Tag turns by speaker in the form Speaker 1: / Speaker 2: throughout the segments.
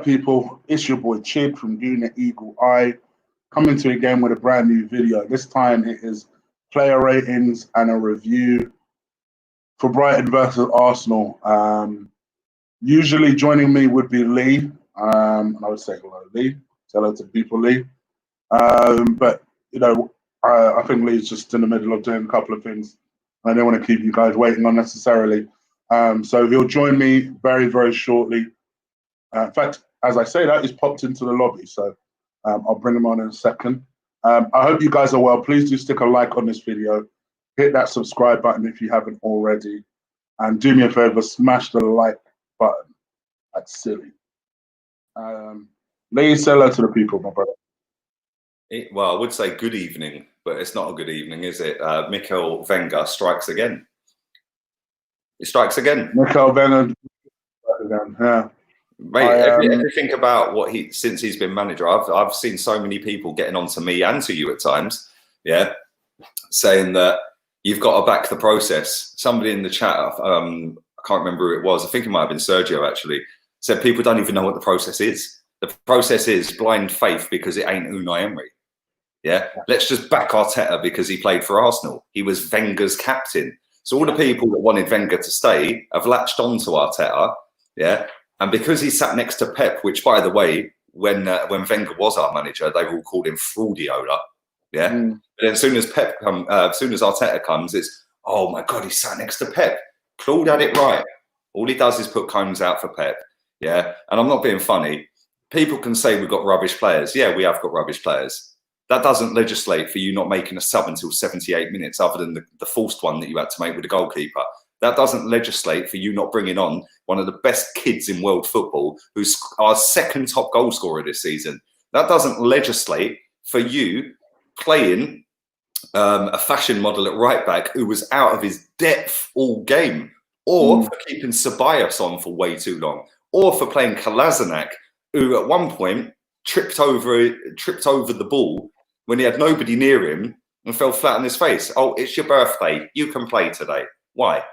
Speaker 1: people? It's your boy Chid from Unit Eagle Eye, coming to you again with a brand new video. This time it is player ratings and a review for Brighton versus Arsenal. Usually joining me would be Lee, and I would say hello, Lee. Say hello to people, Lee. But you know, I think Lee's just in the middle of doing a couple of things. I don't want to keep you guys waiting unnecessarily. So he'll join me very, very shortly. In fact, as I say that, he's popped into the lobby, so I'll bring him on in a second. I hope you guys are well. Please do stick a like on this video. Hit that subscribe button if you haven't already. And do me a favor, smash the like button. That's silly. Lee, say hello to the people, my brother.
Speaker 2: Well, I would say good evening, but it's not a good evening, is it? Mikel Wenger strikes again. He strikes again.
Speaker 1: Mikel Wenger strikes again, yeah.
Speaker 2: Mate, everything about what since he's been manager, I've seen so many people getting on to me and to you at times, yeah, saying that you've got to back the process. Somebody in the chat, I can't remember who it was, I think it might have been Sergio actually, said people don't even know what the process is. The process is blind faith because it ain't Unai Emery. Yeah, let's just back Arteta because he played for Arsenal. He was Wenger's captain. So all the people that wanted Wenger to stay have latched on to Arteta, yeah. And because he sat next to Pep, which, by the way, when Wenger was our manager, they all called him Fraudiola, yeah. But then as soon as Arteta comes, it's, oh my God, he sat next to Pep. Claude had it right. All he does is put cones out for Pep, yeah. And I'm not being funny. People can say we've got rubbish players. Yeah, we have got rubbish players. That doesn't legislate for you not making a sub until 78 minutes, other than the forced one that you had to make with the goalkeeper. That doesn't legislate for you not bringing on one of the best kids in world football, who's our second top goal scorer this season. That doesn't legislate for you playing a fashion model at right back who was out of his depth all game, or for keeping Ceballos on for way too long, or for playing Kolasinac, who at one point tripped over the ball when he had nobody near him and fell flat on his face. Oh, it's your birthday. You can play today. Why?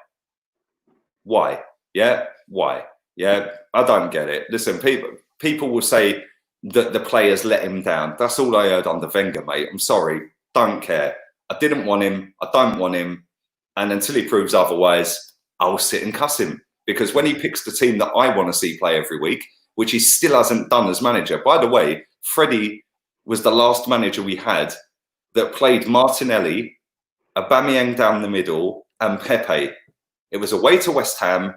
Speaker 2: Why? Yeah, why? Yeah, I don't get it. Listen, people will say that the players let him down. That's all I heard under Wenger, mate. I'm sorry. Don't care. I didn't want him. I don't want him. And until he proves otherwise, I'll sit and cuss him. Because when he picks the team that I want to see play every week, which he still hasn't done as manager. By the way, Freddie was the last manager we had that played Martinelli, Aubameyang down the middle, and Pepe. It was away to West Ham,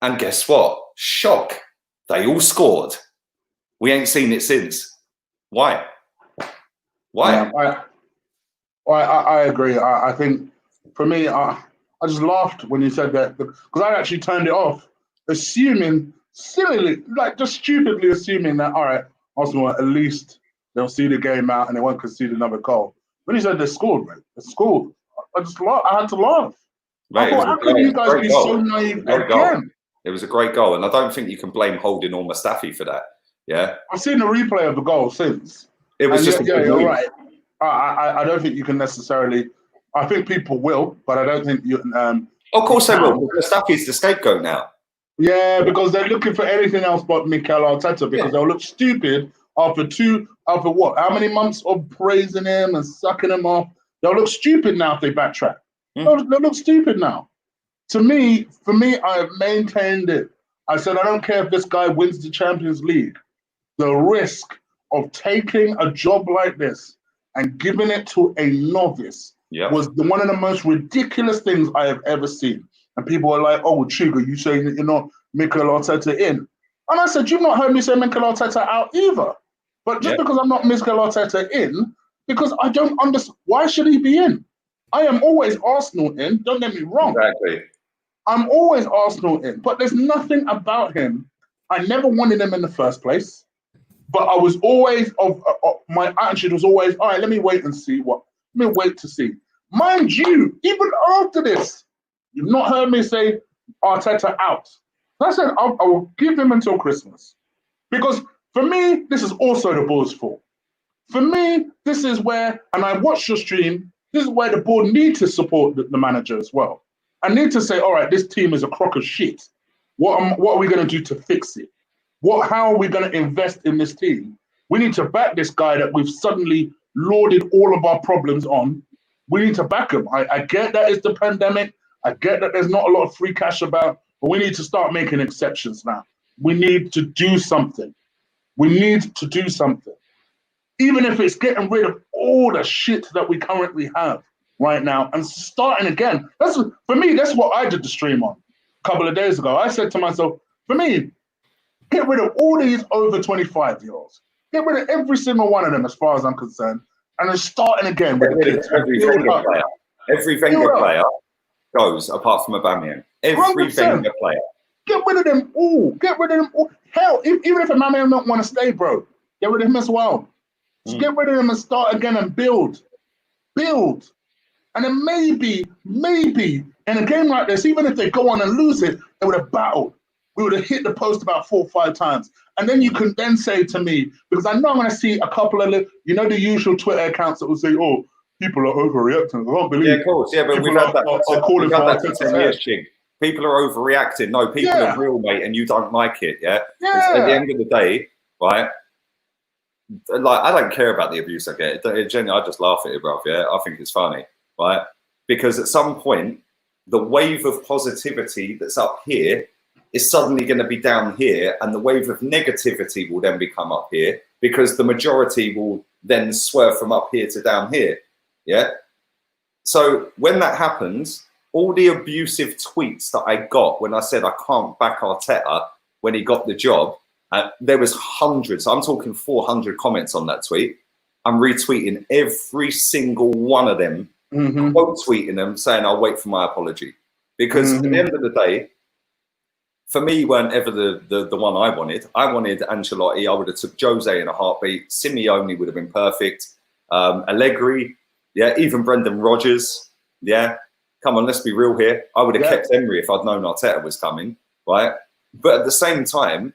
Speaker 2: and guess what? Shock. They all scored. We ain't seen it since. Why? Why?
Speaker 1: I agree. I think, for me, I just laughed when you said that, because I actually turned it off, assuming, silly, like just stupidly assuming that, all right, Arsenal, at least they'll see the game out and they won't concede another goal. When he said they scored, mate, they scored. I just laughed. I had to laugh.
Speaker 2: Mate,
Speaker 1: I thought, how can you guys be so naive again?
Speaker 2: It was a great goal, and I don't think you can blame Holding or Mustafi for that. Yeah, I've
Speaker 1: seen the replay of the goal since.
Speaker 2: It was just
Speaker 1: you're right. I don't think you can necessarily. I think people will, but I don't think you.
Speaker 2: Of course they will. Mustafi's the scapegoat now.
Speaker 1: Yeah, because they're looking for anything else but Mikel Arteta, because they'll look stupid after what? How many months of praising him and sucking him off? They'll look stupid now if they backtrack. They'll look stupid now. For me, I have maintained it. I said, I don't care if this guy wins the Champions League. The risk of taking a job like this and giving it to a novice was one of the most ridiculous things I have ever seen. And people are like, oh, Chiga, you saying that you're not Mikel Arteta in? And I said, you've not heard me say Mikel Arteta out either. But just because I'm not Mikel Arteta in, because I don't understand, why should he be in? I am always Arsenal in, don't get me wrong.
Speaker 2: Exactly.
Speaker 1: I'm always Arsenal in, but there's nothing about him. I never wanted him in the first place, but I was always, my attitude was always, all right, let me wait and see let me wait to see. Mind you, even after this, you've not heard me say Arteta out. I said, I will give him until Christmas. Because for me, this is also the board's fault. For me, this is where, and I watched your stream, this is where the board need to support the manager as well. I need to say, all right, this team is a crock of shit. What are we going to do to fix it? How are we going to invest in this team? We need to back this guy that we've suddenly lauded all of our problems on. We need to back him. I get that it's the pandemic. I get that there's not a lot of free cash about, but we need to start making exceptions now. We need to do something. We need to do something. Even if it's getting rid of all the shit that we currently have right now and starting again. For me, that's what I did the stream on a couple of days ago. I said to myself, for me, get rid of all these over 25-year-olds. Get rid of every single one of them as far as I'm concerned. And then starting again with the kids.
Speaker 2: Every Wenger player goes, apart from Aubameyang. Every
Speaker 1: 100%.
Speaker 2: Wenger player.
Speaker 1: Get rid of them all. Get rid of them all. Hell, even if Aubameyang don't want to stay, bro, get rid of him as well. Just get rid of him and start again and build. Build. And then maybe in a game like this, even if they go on and lose it, they would have battled. We would have hit the post about 4 or 5 times. And then you can then say to me, because I know I'm going to see a couple of, the usual Twitter accounts that will say, oh, people are overreacting. I don't believe.
Speaker 2: Yeah, of course. Yeah, but we've had that for 10 years, Chig. People are overreacting. No, people are real, mate, and you don't like it, yeah? At the end of the day, right, like, I don't care about the abuse I get. Genuinely, I just laugh at it, bro, yeah? I think it's funny, right? Because at some point, the wave of positivity that's up here is suddenly going to be down here, and the wave of negativity will then become up here, because the majority will then swerve from up here to down here, yeah? So when that happens, all the abusive tweets that I got when I said I can't back Arteta when he got the job, there was hundreds, I'm talking 400 comments on that tweet. I'm retweeting every single one of them, quote tweeting them, saying I'll wait for my apology. Because at the end of the day, for me, he weren't ever the one I wanted. I wanted Ancelotti. I would have took Jose in a heartbeat. Simeone would have been perfect. Allegri, yeah, even Brendan Rodgers, yeah. Come on, let's be real here. I would have kept Emery if I'd known Arteta was coming, right? But at the same time,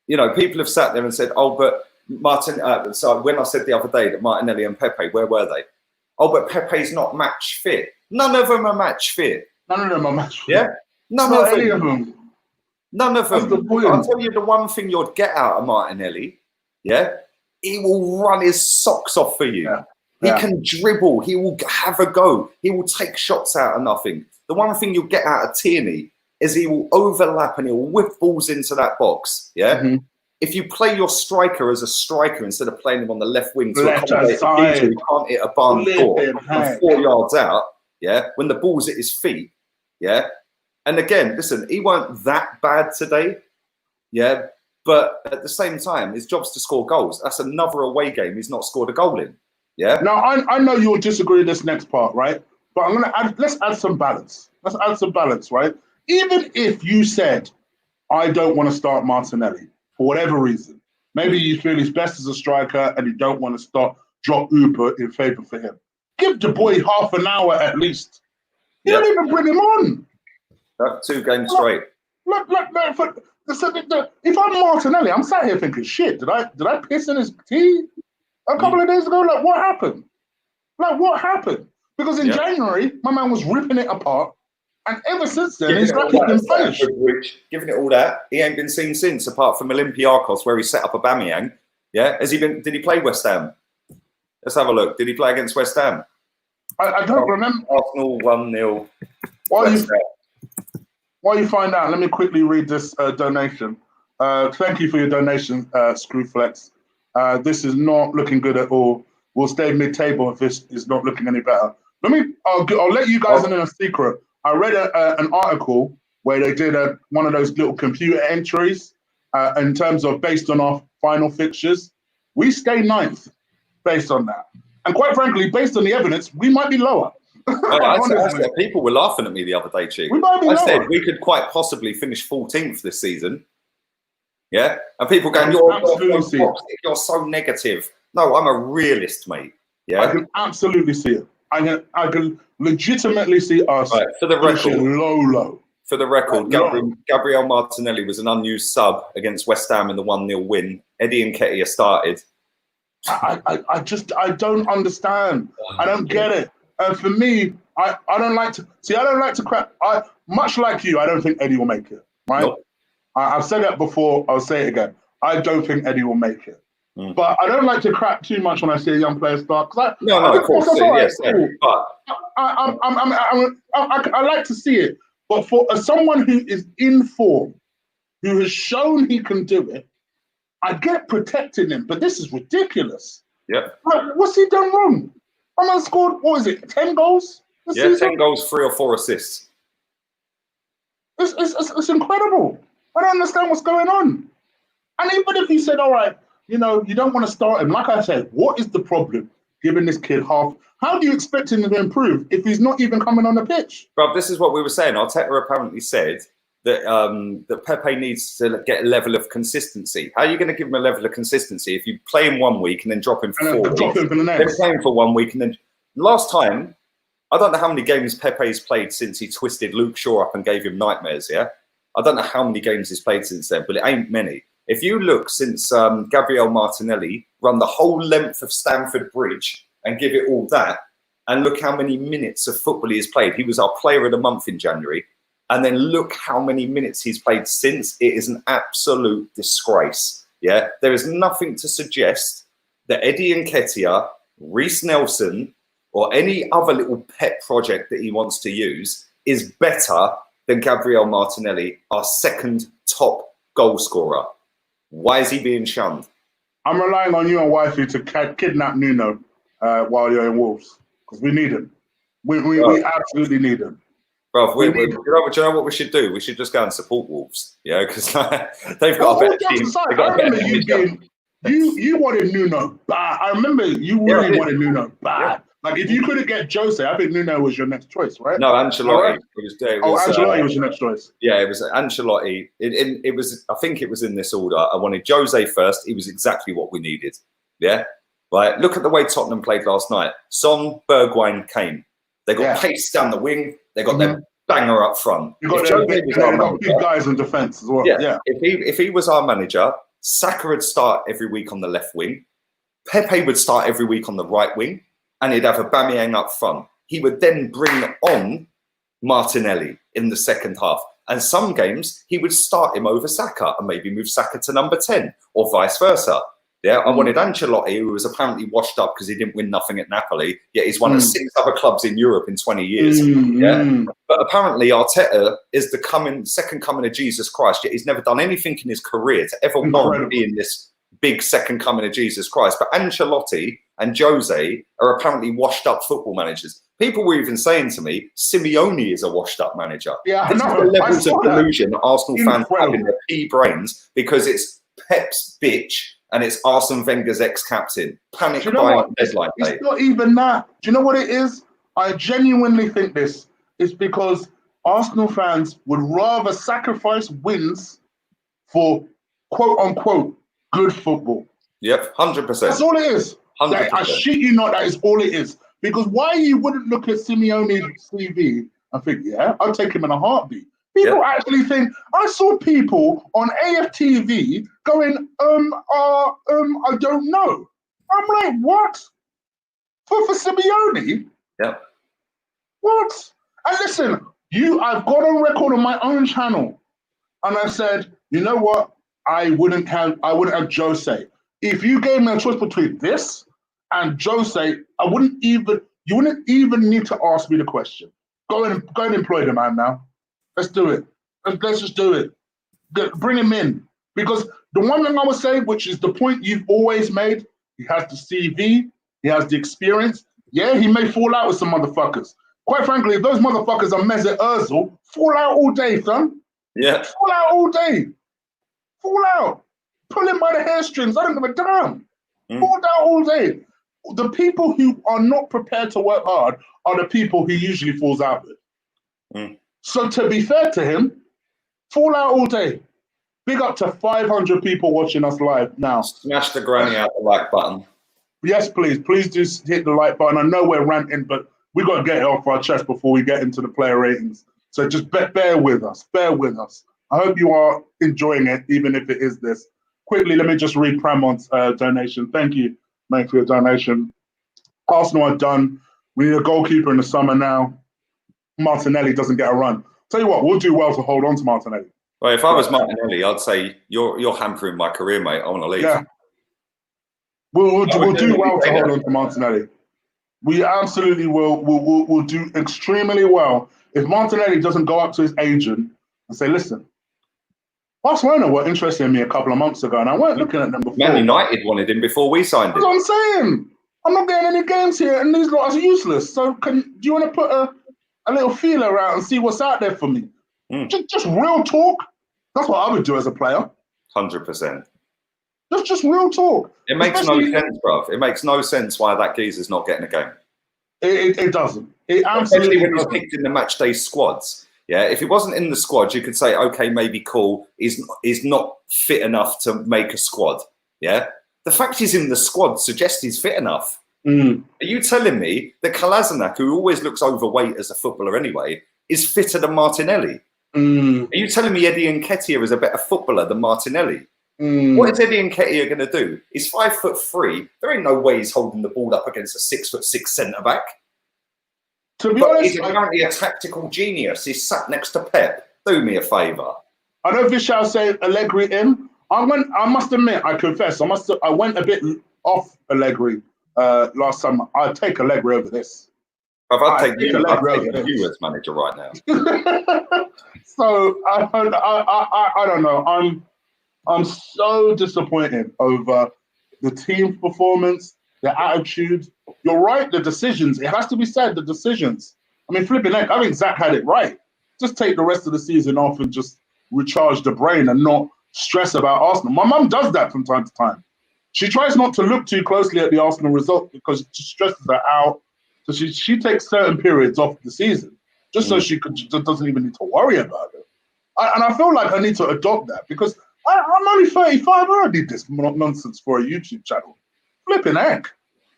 Speaker 2: people have sat there and said, oh, but Martin, so when I said the other day that Martinelli and Pepe, where were they? Oh, but Pepe's not match fit. None of them are match fit.
Speaker 1: None of them are match fit.
Speaker 2: Yeah? None of them. None of them.
Speaker 1: The
Speaker 2: I'll tell you the one thing you'd get out of Martinelli, yeah? He will run his socks off for you.
Speaker 1: Yeah.
Speaker 2: He can dribble. He will have a go. He will take shots out of nothing. The one thing you'll get out of Tierney is he will overlap and he'll whip balls into that box. Yeah. If you play your striker as a striker instead of playing him on the left wing to accommodate a geezer who can't hit a barn door from 4 yards out, yeah, when the ball's at his feet, yeah. And again, listen, he weren't that bad today, yeah. But at the same time, his job's to score goals. That's another away game he's not scored a goal in. Yeah.
Speaker 1: Now I know you'll disagree with this next part, right? But I'm gonna let's add some balance. Let's add some balance, right? Even if you said, I don't want to start Martinelli for whatever reason, maybe you feel he's best as a striker and you don't want to drop Uber in favour for him. Give the boy half an hour at least. You don't even bring him on.
Speaker 2: 2 games straight.
Speaker 1: Look, if I'm Martinelli, I'm sat here thinking, shit, did I piss in his tea a couple of days ago? Like, what happened? Because in January, my man was ripping it apart. And ever since then, he's like been finished.
Speaker 2: Giving it all that, he ain't been seen since, apart from Olympiacos, where he set up Aubameyang. Yeah, did he play West Ham? Let's have a look. Did he play against West Ham?
Speaker 1: I don't remember.
Speaker 2: Arsenal 1-0.
Speaker 1: While you find out, let me quickly read this donation. Thank you for your donation, Screwflex. This is not looking good at all. We'll stay mid-table if this is not looking any better. I'll let you guys in a secret. I read an article where they did one of those little computer entries in terms of based on our final fixtures. We stay 9th based on that. And quite frankly, based on the evidence, we might be lower.
Speaker 2: I said, people were laughing at me the other day, Chick. I said we could quite possibly finish 14th this season. Yeah? And people going, you're so negative. No, I'm a realist, mate. Yeah,
Speaker 1: I can absolutely see it. I can legitimately see us
Speaker 2: for the record,
Speaker 1: low.
Speaker 2: For the record, Gabriel Martinelli was an unused sub against West Ham in the 1-0 win. Eddie Nketiah started.
Speaker 1: I don't understand. I don't get it. For me, I don't like to crap. Much like you, I don't think Eddie will make it. Right? Nope. I've said that before. I'll say it again. I don't think Eddie will make it. But I don't like to crap too much when I see a young player start.
Speaker 2: No, of course. Yes, cool. But
Speaker 1: I like to see it. But for someone who is in form, who has shown he can do it, I get protecting him. But this is ridiculous.
Speaker 2: Yeah.
Speaker 1: Like, what's he done wrong? I man scored, what is it, 10 goals?
Speaker 2: Yeah, season? 10 goals, 3 or 4 assists.
Speaker 1: It's incredible. I don't understand what's going on. And even if he said, all right, you know, you don't want to start him. Like I said, what is the problem giving this kid half? How do you expect him to improve if he's not even coming on the pitch?
Speaker 2: But this is what we were saying. Arteta apparently said that that Pepe needs to get a level of consistency. How are you going to give him a level of consistency if you play him 1 week and then drop him for 4 weeks?
Speaker 1: Drop him for the next.
Speaker 2: Then play him for 1 week and then... Last time, I don't know how many games Pepe's played since he twisted Luke Shaw up and gave him nightmares, yeah? I don't know how many games he's played since then, but it ain't many. If you look since Gabriel Martinelli run the whole length of Stamford Bridge and give it all that, and look how many minutes of football he has played. He was our player of the month in January. And then look how many minutes he's played since. It is an absolute disgrace. Yeah, there is nothing to suggest that Eddie Nketiah, Reece Nelson, or any other little pet project that he wants to use is better than Gabriel Martinelli, our second top goal scorer. Why is he being shunned?
Speaker 1: I'm relying on you and Wifey to kidnap Nuno while you're in Wolves, because we need him. We absolutely need him.
Speaker 2: Bro, do you know what we should do? We should just go and support Wolves, because they've got a better team.
Speaker 1: I remember you wanted Nuno bad. I remember you really wanted Nuno bad. Yeah. Like, if you couldn't get Jose, I think Nuno was your next choice, right?
Speaker 2: No, Ancelotti.
Speaker 1: Right? Ancelotti was your next choice.
Speaker 2: Yeah, it was Ancelotti. It was. I think it was in this order. I wanted Jose first. He was exactly what we needed. Yeah, right. Look at the way Tottenham played last night. Son, Bergwijn, Kane. They got pace down the wing. They got their banger up front.
Speaker 1: You got big guys in defence as well. Yeah.
Speaker 2: If he was our manager, Saka would start every week on the left wing. Pepe would start every week on the right wing. And he'd have Aubameyang up front. He would then bring on Martinelli in the second half. And some games, he would start him over Saka and maybe move Saka to number 10 or vice versa. Yeah, I wanted Ancelotti, who was apparently washed up because he didn't win nothing at Napoli, yet he's one of 6 other clubs in Europe in 20 years. Yeah, but apparently Arteta is the second coming of Jesus Christ, yet he's never done anything in his career to ever want to be in this big second coming of Jesus Christ. But Ancelotti and Jose are apparently washed up football managers. People were even saying to me, Simeone is a washed up manager.
Speaker 1: Yeah,
Speaker 2: this is the levels of delusion that Arsenal fans have in their pea brains, because it's Pep's bitch and it's Arsene Wenger's ex-captain. Panic buying deadline day.
Speaker 1: It's not even that. Do you know what it is? I genuinely think this is because Arsenal fans would rather sacrifice wins for quote unquote good football.
Speaker 2: Yep, 100%.
Speaker 1: That's all it is. Like, I shit you not, that is all it is. Because why you wouldn't look at Simeone's CV and think, yeah, I'll take him in a heartbeat. People actually think, I saw people on AFTV going, I don't know. I'm like, what? For Simeone?
Speaker 2: Yeah.
Speaker 1: What? And listen, I've got on record on my own channel, and I said, you know what? I wouldn't have Jose. If you gave me a choice between this and Jose, you wouldn't even need to ask me the question. Go and employ the man now. Let's do it. Let's just do it. Bring him in. Because the one thing I would say, which is the point you've always made, he has the CV, he has the experience. Yeah, he may fall out with some motherfuckers. Quite frankly, if those motherfuckers are Mesut Ozil, fall out all day, son.
Speaker 2: Yeah.
Speaker 1: Fall out all day. Fall out. Pull him by the hairstrings. I don't give a damn. Fall out all day. The people who are not prepared to work hard are the people he usually falls out with. So to be fair to him, fall out all day. Big up to 500 people watching us live now.
Speaker 2: Smash the granny out the like button.
Speaker 1: Yes, please. Please do hit the like button. I know we're ranting, but we got to get it off our chest before we get into the player ratings. So just bear with us. Bear with us. I hope you are enjoying it, even if it is this. Quickly, let me just read Pramont's donation. Thank you, mate, for your donation. Arsenal are done. We need a goalkeeper in the summer now. Martinelli doesn't get a run. Tell you what, we'll do well to hold on to Martinelli.
Speaker 2: Well, if I was Martinelli, I'd say you're hampering my career, mate. I want to leave.
Speaker 1: Yeah. We'll do well to hold on to Martinelli. We absolutely will. We'll do extremely well if Martinelli doesn't go up to his agent and say, "Listen, Barcelona were interested in me a couple of months ago, and I weren't looking at them before."
Speaker 2: Man United wanted him before we signed him.
Speaker 1: That's what I'm saying. I'm not getting any games here, and these lot are useless. So, do you want to put a little feeler out and see what's out there for me? Just real talk. That's what I would do as a player.
Speaker 2: 100%.
Speaker 1: Just real talk.
Speaker 2: It makes no sense, bruv. It makes no sense why that geezer's not getting a game.
Speaker 1: It doesn't. It absolutely
Speaker 2: Especially when
Speaker 1: doesn't.
Speaker 2: he's picked in the match day squads. Yeah, if he wasn't in the squad, you could say, okay, maybe cool. He's not fit enough to make a squad. Yeah, the fact he's in the squad suggests he's fit enough. Are you telling me that Kolasinac, who always looks overweight as a footballer anyway, is fitter than Martinelli? Are you telling me Eddie Nketiah is a better footballer than Martinelli? What is Eddie Nketiah going to do? He's 5'3". There ain't no way he's holding the ball up against a 6'6" centre back.
Speaker 1: To be honest,
Speaker 2: he's apparently a tactical genius. He's sat next to Pep. Do me a favour.
Speaker 1: I know Vishal said Allegri in. I must admit, I confess, I went a bit off Allegri last summer. I'd take Allegri over this.
Speaker 2: I'd take you as manager right now.
Speaker 1: So I don't know. I'm so disappointed over the team's performance, the attitude. You're right, the decisions. It has to be said, the decisions. I mean, flipping heck, I think Zach had it right. Just take the rest of the season off and just recharge the brain and not stress about Arsenal. My mum does that from time to time. She tries not to look too closely at the Arsenal result because it just stresses her out. So she takes certain periods off the season just so she doesn't even need to worry about it. And I feel like I need to adopt that because I'm only 35. I don't need this nonsense for a YouTube channel. Flipping heck.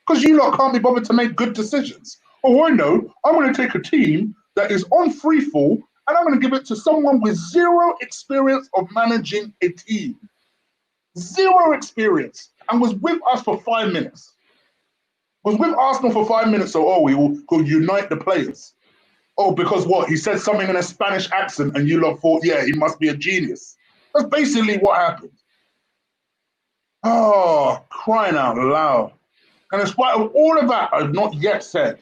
Speaker 1: Because you lot can't be bothered to make good decisions. Oh, I know. I'm going to take a team that is on free fall and I'm going to give it to someone with zero experience of managing a team. Zero experience. And was with us for 5 minutes. Was with Arsenal for 5 minutes. So, we will unite the players. Oh, because what? He said something in a Spanish accent and you lot thought, yeah, he must be a genius. That's basically what happened. Oh, crying out loud. And in spite of all of that, I've not yet said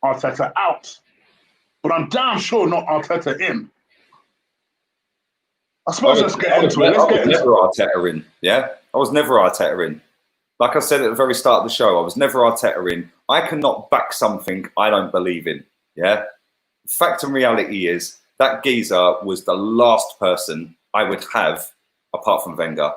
Speaker 1: Arteta out. But I'm damn sure not Arteta in. I suppose let's get into it.
Speaker 2: I was never Arteta in, yeah? I was never Arteta in. Like I said at the very start of the show, I was never Arteta in. I cannot back something I don't believe in, yeah? Fact and reality is that geezer was the last person I would have, apart from Wenger,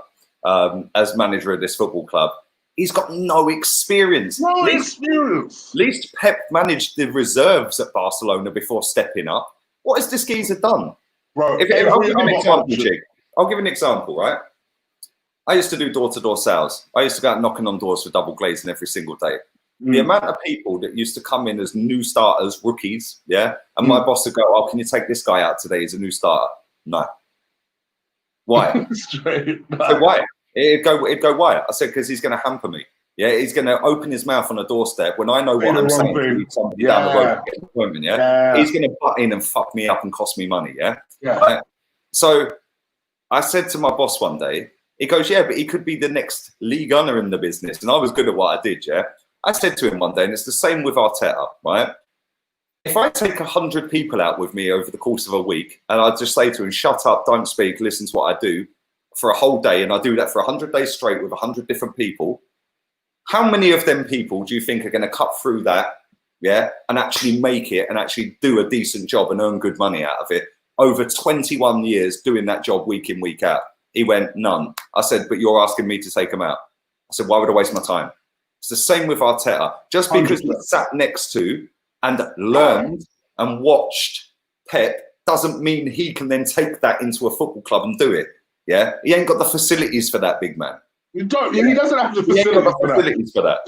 Speaker 2: as manager of this football club. He's got no experience.
Speaker 1: No experience.
Speaker 2: At least Pep managed the reserves at Barcelona before stepping up. What has this geezer done?
Speaker 1: Bro,
Speaker 2: I'll give you an example, Jig. I'll give you an example, right? I used to do door-to-door sales. I used to go out knocking on doors for double glazing every single day. The amount of people that used to come in as new starters, rookies, yeah? And my boss would go, oh, can you take this guy out today? He's a new starter. No. Why?
Speaker 1: Straight.
Speaker 2: I said, why? It'd go, why? I said, because he's going to hamper me. Yeah, he's going to open his mouth on a doorstep when I know what I'm saying to somebody down the road to get an appointment, yeah? He's going to butt in and fuck me up and cost me money, yeah?
Speaker 1: Yeah.
Speaker 2: So I said to my boss one day, he goes, yeah, but he could be the next league owner in the business. And I was good at what I did, yeah? I said to him one day, and it's the same with Arteta, right? If I take 100 people out with me over the course of a week, and I just say to him, shut up, don't speak, listen to what I do, for a whole day, and I do that for 100 days straight with 100 different people, how many of them people do you think are going to cut through that, yeah, and actually make it and actually do a decent job and earn good money out of it over 21 years doing that job week in, week out? He went, none. I said, but you're asking me to take them out. I said, why would I waste my time? It's the same with Arteta. Just because he sat next to and learned and watched Pep doesn't mean he can then take that into a football club and do it. Yeah, he ain't got the facilities for that, big man.
Speaker 1: You don't. He doesn't have the facilities
Speaker 2: for that.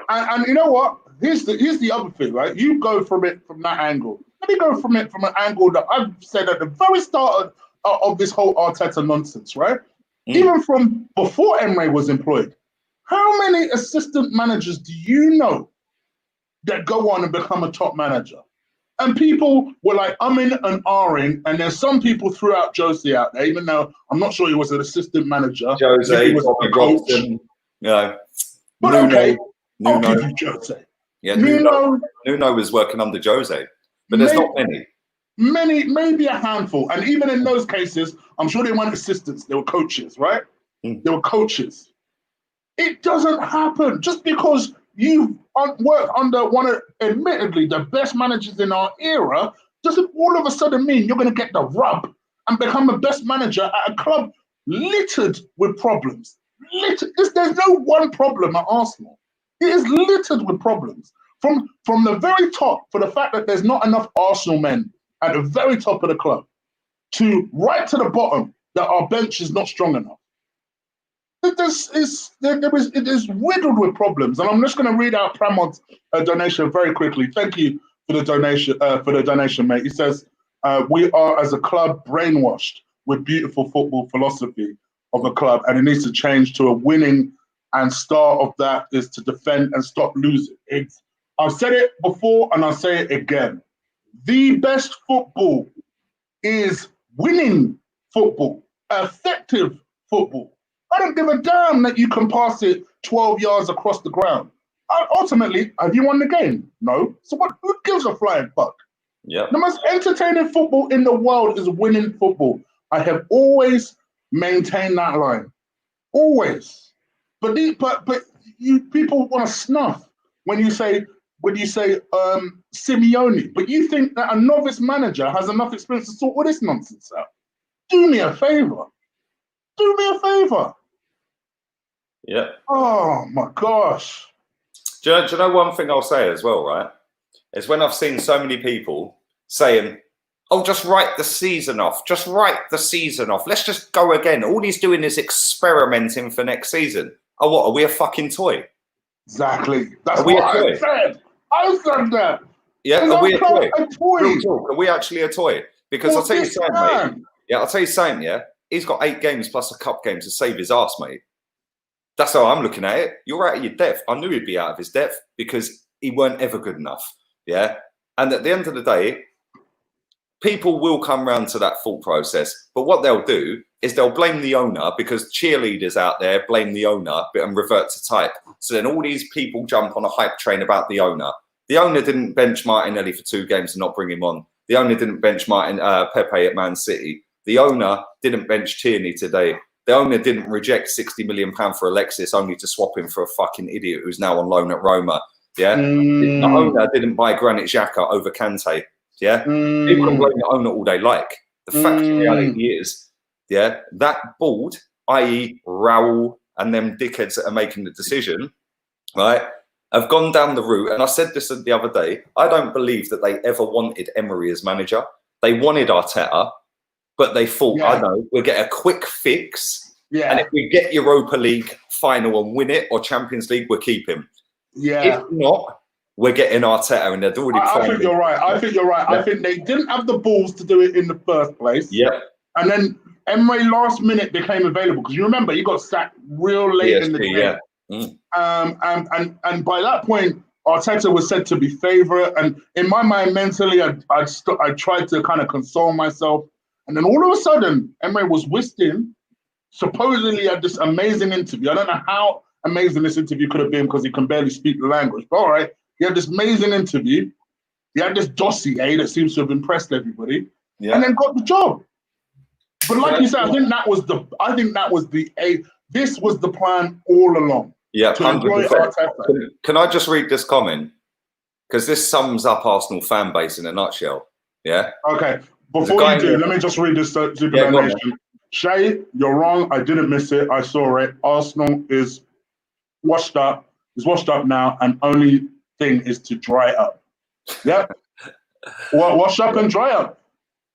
Speaker 1: And you know what? Here's the other thing, right? You go from that angle. Let me go from an angle that I've said at the very start of this whole Arteta nonsense, right? Even from before Emre was employed, how many assistant managers do you know that go on and become a top manager? And people were like umming and ahhing, and there's some people threw out Jose out there, even though I'm not sure he was an assistant manager.
Speaker 2: Jose,
Speaker 1: he was
Speaker 2: Bobby
Speaker 1: a coach.
Speaker 2: Robson, you know,
Speaker 1: But
Speaker 2: Nuno,
Speaker 1: okay, I'll
Speaker 2: Nuno.
Speaker 1: give you Jose.
Speaker 2: Yeah,
Speaker 1: Nuno
Speaker 2: was working under Jose, but there's not many.
Speaker 1: Many, maybe a handful. And even in those cases, I'm sure they weren't assistants, they were coaches, right? They were coaches. It doesn't happen just because you've worked under one of, admittedly, the best managers in our era, doesn't all of a sudden mean you're going to get the rub and become the best manager at a club littered with problems. There's no one problem at Arsenal. It is littered with problems. From the very top, for the fact that there's not enough Arsenal men at the very top of the club, to right to the bottom, that our bench is not strong enough. It is riddled with problems, and I'm just going to read out Pramod's donation very quickly. Thank you for the donation, mate. He says, "We are as a club brainwashed with beautiful football philosophy of a club, and it needs to change to a winning. And start of that is to defend and stop losing." I've said it before, and I'll say it again. The best football is winning football, effective football. I don't give a damn that you can pass it 12 yards across the ground. Ultimately, have you won the game? No. So who gives a flying fuck?
Speaker 2: Yeah.
Speaker 1: The most entertaining football in the world is winning football. I have always maintained that line. Always. But you people want to snuff when you say Simeone, but you think that a novice manager has enough experience to sort all this nonsense out. Do me a favor. Do me a favor.
Speaker 2: Yeah.
Speaker 1: Oh my gosh.
Speaker 2: Do you know one thing I'll say as well, right? Is when I've seen so many people saying, "Oh, just write the season off. Just write the season off. Let's just go again. All he's doing is experimenting for next season." Oh, what? Are we a fucking toy?
Speaker 1: Exactly. That's what I said. I said that.
Speaker 2: Yeah, are we a toy?
Speaker 1: Real
Speaker 2: talk, are we actually a toy? Because I'll tell you something, mate. Yeah, I'll tell you something, yeah. He's got 8 games plus a cup game to save his arse, mate. That's how I'm looking at it. You're out of your depth. I knew he'd be out of his depth because he weren't ever good enough. Yeah. And at the end of the day, people will come round to that thought process. But what they'll do is they'll blame the owner, because cheerleaders out there blame the owner and revert to type. So then all these people jump on a hype train about the owner. The owner didn't bench Martinelli for 2 games and not bring him on. The owner didn't bench Pepe at Man City. The owner didn't bench Tierney today. The owner didn't reject £60 million for Alexis only to swap him for a fucking idiot who's now on loan at Roma. Yeah. The owner didn't buy Granit Xhaka over Kante. Yeah. People can blame the owner all they like. The fact of reality is, yeah, that board, i.e. Raul and them dickheads that are making the decision, right, have gone down the route. And I said this the other day, I don't believe that they ever wanted Emery as manager. They wanted Arteta, but they thought, I know, we'll get a quick fix. Yeah. And if we get Europa League final and win it, or Champions League, we'll keep him. Yeah. If not, we're getting Arteta, and they're already.
Speaker 1: I think you're right. I think you're right. Yeah. I think they didn't have the balls to do it in the first place.
Speaker 2: Yeah.
Speaker 1: And then Emery last minute became available, because you remember he got sacked real late in the game.
Speaker 2: Yeah.
Speaker 1: And by that point, Arteta was said to be favourite. And in my mind, mentally, I tried to kind of console myself. And then all of a sudden, Emery was whisked in, supposedly had this amazing interview. I don't know how amazing this interview could have been, because he can barely speak the language. But all right, he had this amazing interview. He had this dossier that seems to have impressed everybody, and then got the job. But like you said, I think that was this was the plan all along.
Speaker 2: Yeah, 100%. Can I just read this comment? Because this sums up Arsenal fan base in a nutshell. Yeah.
Speaker 1: Okay. Before you do, let me just read this super donation. Shay, you're wrong. I didn't miss it. I saw it. Arsenal is washed up. Is washed up now, and only thing is to dry up. Yep. Wash up and dry up.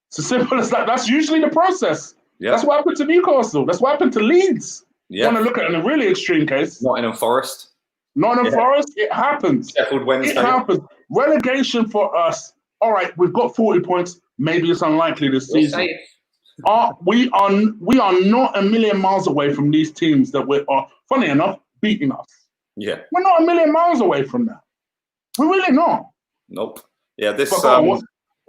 Speaker 1: It's as simple as that. That's usually the process. Yeah. That's what happened to Newcastle. That's what happened to Leeds. Yeah. You want to look at it in a really extreme case.
Speaker 2: Nottingham Forest.
Speaker 1: Nottingham Forest, it happens.
Speaker 2: Sheffield Wednesday.
Speaker 1: It happens. Relegation for us. All right, we've got 40 points. Maybe it's unlikely this season. We are not a million miles away from these teams that are, funny enough, beating us.
Speaker 2: Yeah.
Speaker 1: We're not a million miles away from that. We're really not.
Speaker 2: Nope. Yeah, this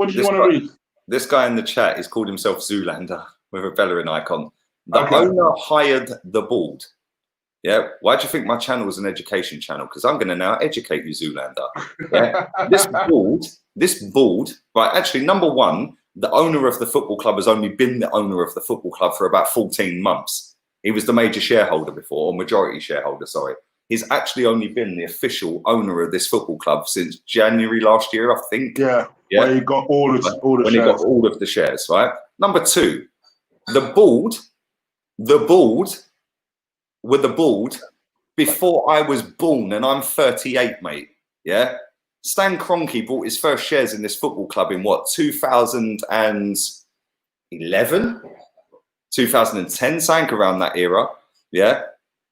Speaker 1: What did you want to read?
Speaker 2: This guy in the chat, he's called himself Zoolander with a Bellerin icon. The
Speaker 1: Okay.
Speaker 2: owner hired the board. Yeah. Why do you think my channel is an education channel? Because I'm going to now educate you, Zoolander. Yeah. This board, right? Actually, number one, the owner of the football club has only been the owner of the football club for about 14 months. He was the major shareholder before, or majority shareholder, sorry. He's actually only been the official owner of this football club since January last year, I think.
Speaker 1: Yeah. Where he got all the
Speaker 2: when
Speaker 1: shares.
Speaker 2: he got all of the shares, right? Number two, the board with the board before I was born, and I'm 38, mate. Yeah. Stan Kroenke bought his first shares in this football club in what, 2011, 2010, something around that era. Yeah.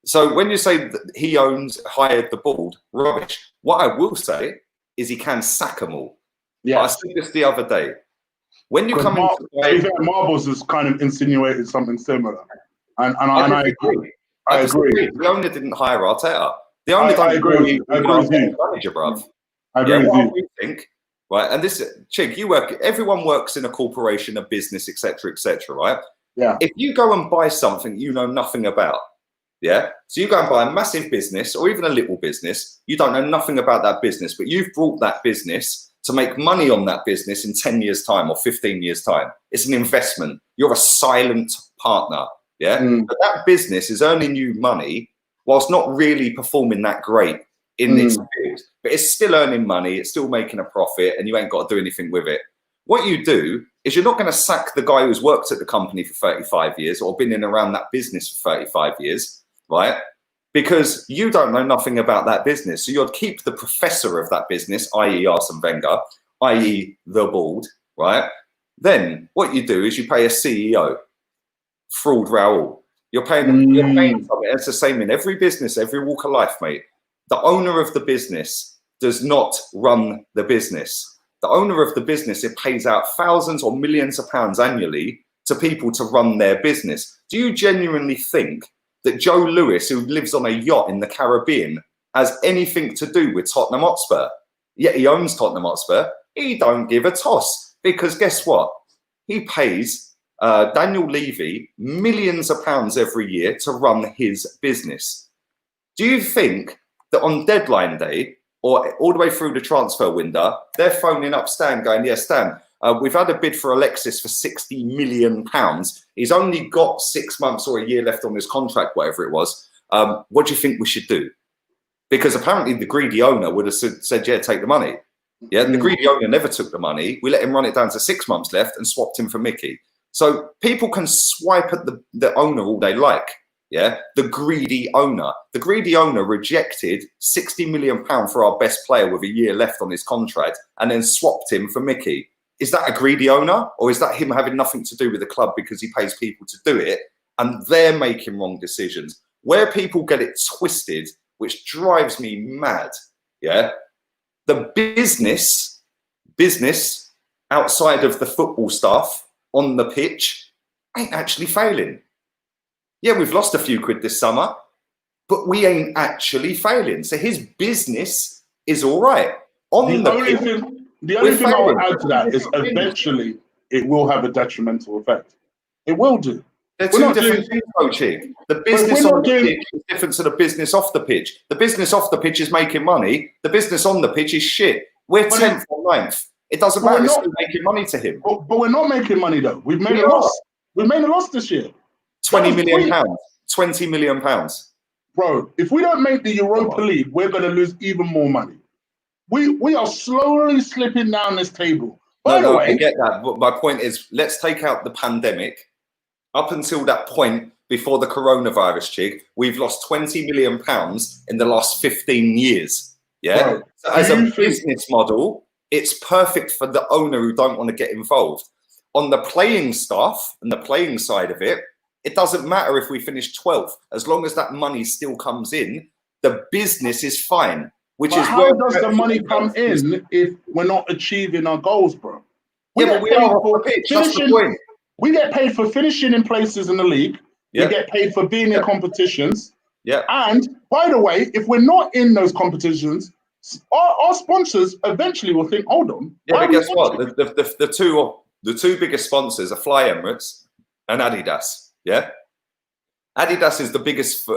Speaker 2: So when you say that he hired the board, rubbish. What I will say is he can sack them all. Yeah. I said this the other day. When you come into
Speaker 1: Marbles has kind of insinuated something similar, and I agree. I agree.
Speaker 2: The owner didn't hire Arteta. The owner
Speaker 1: I agree with you.
Speaker 2: Manager, bruv.
Speaker 1: I agree with you.
Speaker 2: You think, right? And this, Chig, everyone works in a corporation, a business, etc., right?
Speaker 1: Yeah.
Speaker 2: If you go and buy something you know nothing about, yeah. So you go and buy a massive business or even a little business, you don't know nothing about that business, but you've brought that business to make money on that business in 10 years' time or 15 years' time. It's an investment. You're a silent partner. Yeah. But that business is earning you money whilst not really performing that great in its field, but it's still earning money. It's still making a profit, and you ain't got to do anything with it. What you do is you're not going to sack the guy who's worked at the company for 35 years or been in around that business for 35 years, right? Because you don't know nothing about that business. So you'd keep the professor of that business, i.e. Arsene Wenger, i.e. the board, right? Then what you do is you pay a CEO, fraud Raoul. You're paying something. It's the same in every business, every walk of life, mate. The owner of the business does not run the business. The owner of the business, it pays out thousands or millions of pounds annually to people to run their business. Do you genuinely think that Joe Lewis, who lives on a yacht in the Caribbean, has anything to do with Tottenham Hotspur? Yet he owns Tottenham Hotspur. He don't give a toss, because guess what? He pays Daniel Levy millions of pounds every year to run his business. Do you think that on deadline day or all the way through the transfer window, they're phoning up Stan going, yeah, Stan, we've had a bid for Alexis for £60 million. He's only got 6 months or a year left on his contract, whatever it was. What do you think we should do? Because apparently the greedy owner would have said, yeah, take the money. Yeah, the greedy owner never took the money. We let him run it down to 6 months left and swapped him for Mickey. So people can swipe at the owner all they like. Yeah, the greedy owner. The greedy owner rejected £60 million for our best player with a year left on his contract and then swapped him for Mickey. Is that a greedy owner, or is that him having nothing to do with the club because he pays people to do it and they're making wrong decisions? Where people get it twisted, which drives me mad, yeah, the business outside of the football stuff on the pitch ain't actually failing. Yeah, we've lost a few quid this summer, but we ain't actually failing. So his business is all right. The only
Speaker 1: thing I would add to that is eventually it will have a detrimental effect. It will do.
Speaker 2: They're two different things, coaching. The business on the pitch is different to the business off the pitch. The business off the pitch is making money. The business on the pitch is shit. We're 10th or 9th. It doesn't matter. It's still making money to him.
Speaker 1: But we're not making money, though. We've made a loss. We've made a loss this year.
Speaker 2: £20 million. £20 million.
Speaker 1: Bro, if we don't make the Europa League, we're going to lose even more money. We are slowly slipping down this table. By the way,
Speaker 2: I get that. But my point is, let's take out the pandemic. Up until that point, before the coronavirus, Chig, we've lost £20 million in the last 15 years. Yeah. Bro, so as a business model, it's perfect for the owner who don't want to get involved. On the playing stuff and the playing side of it, it doesn't matter if we finish 12th. As long as that money still comes in, the business is fine.
Speaker 1: How does the money come in if we're not achieving our goals, bro?
Speaker 2: We are off the pitch. That's the point.
Speaker 1: We get paid for finishing in places in the league. We get paid for being in competitions.
Speaker 2: Yeah.
Speaker 1: And by the way, if we're not in those competitions, our sponsors eventually will think, hold on.
Speaker 2: Yeah, but guess what? The two biggest sponsors are Fly Emirates and Adidas. Yeah, Adidas is the biggest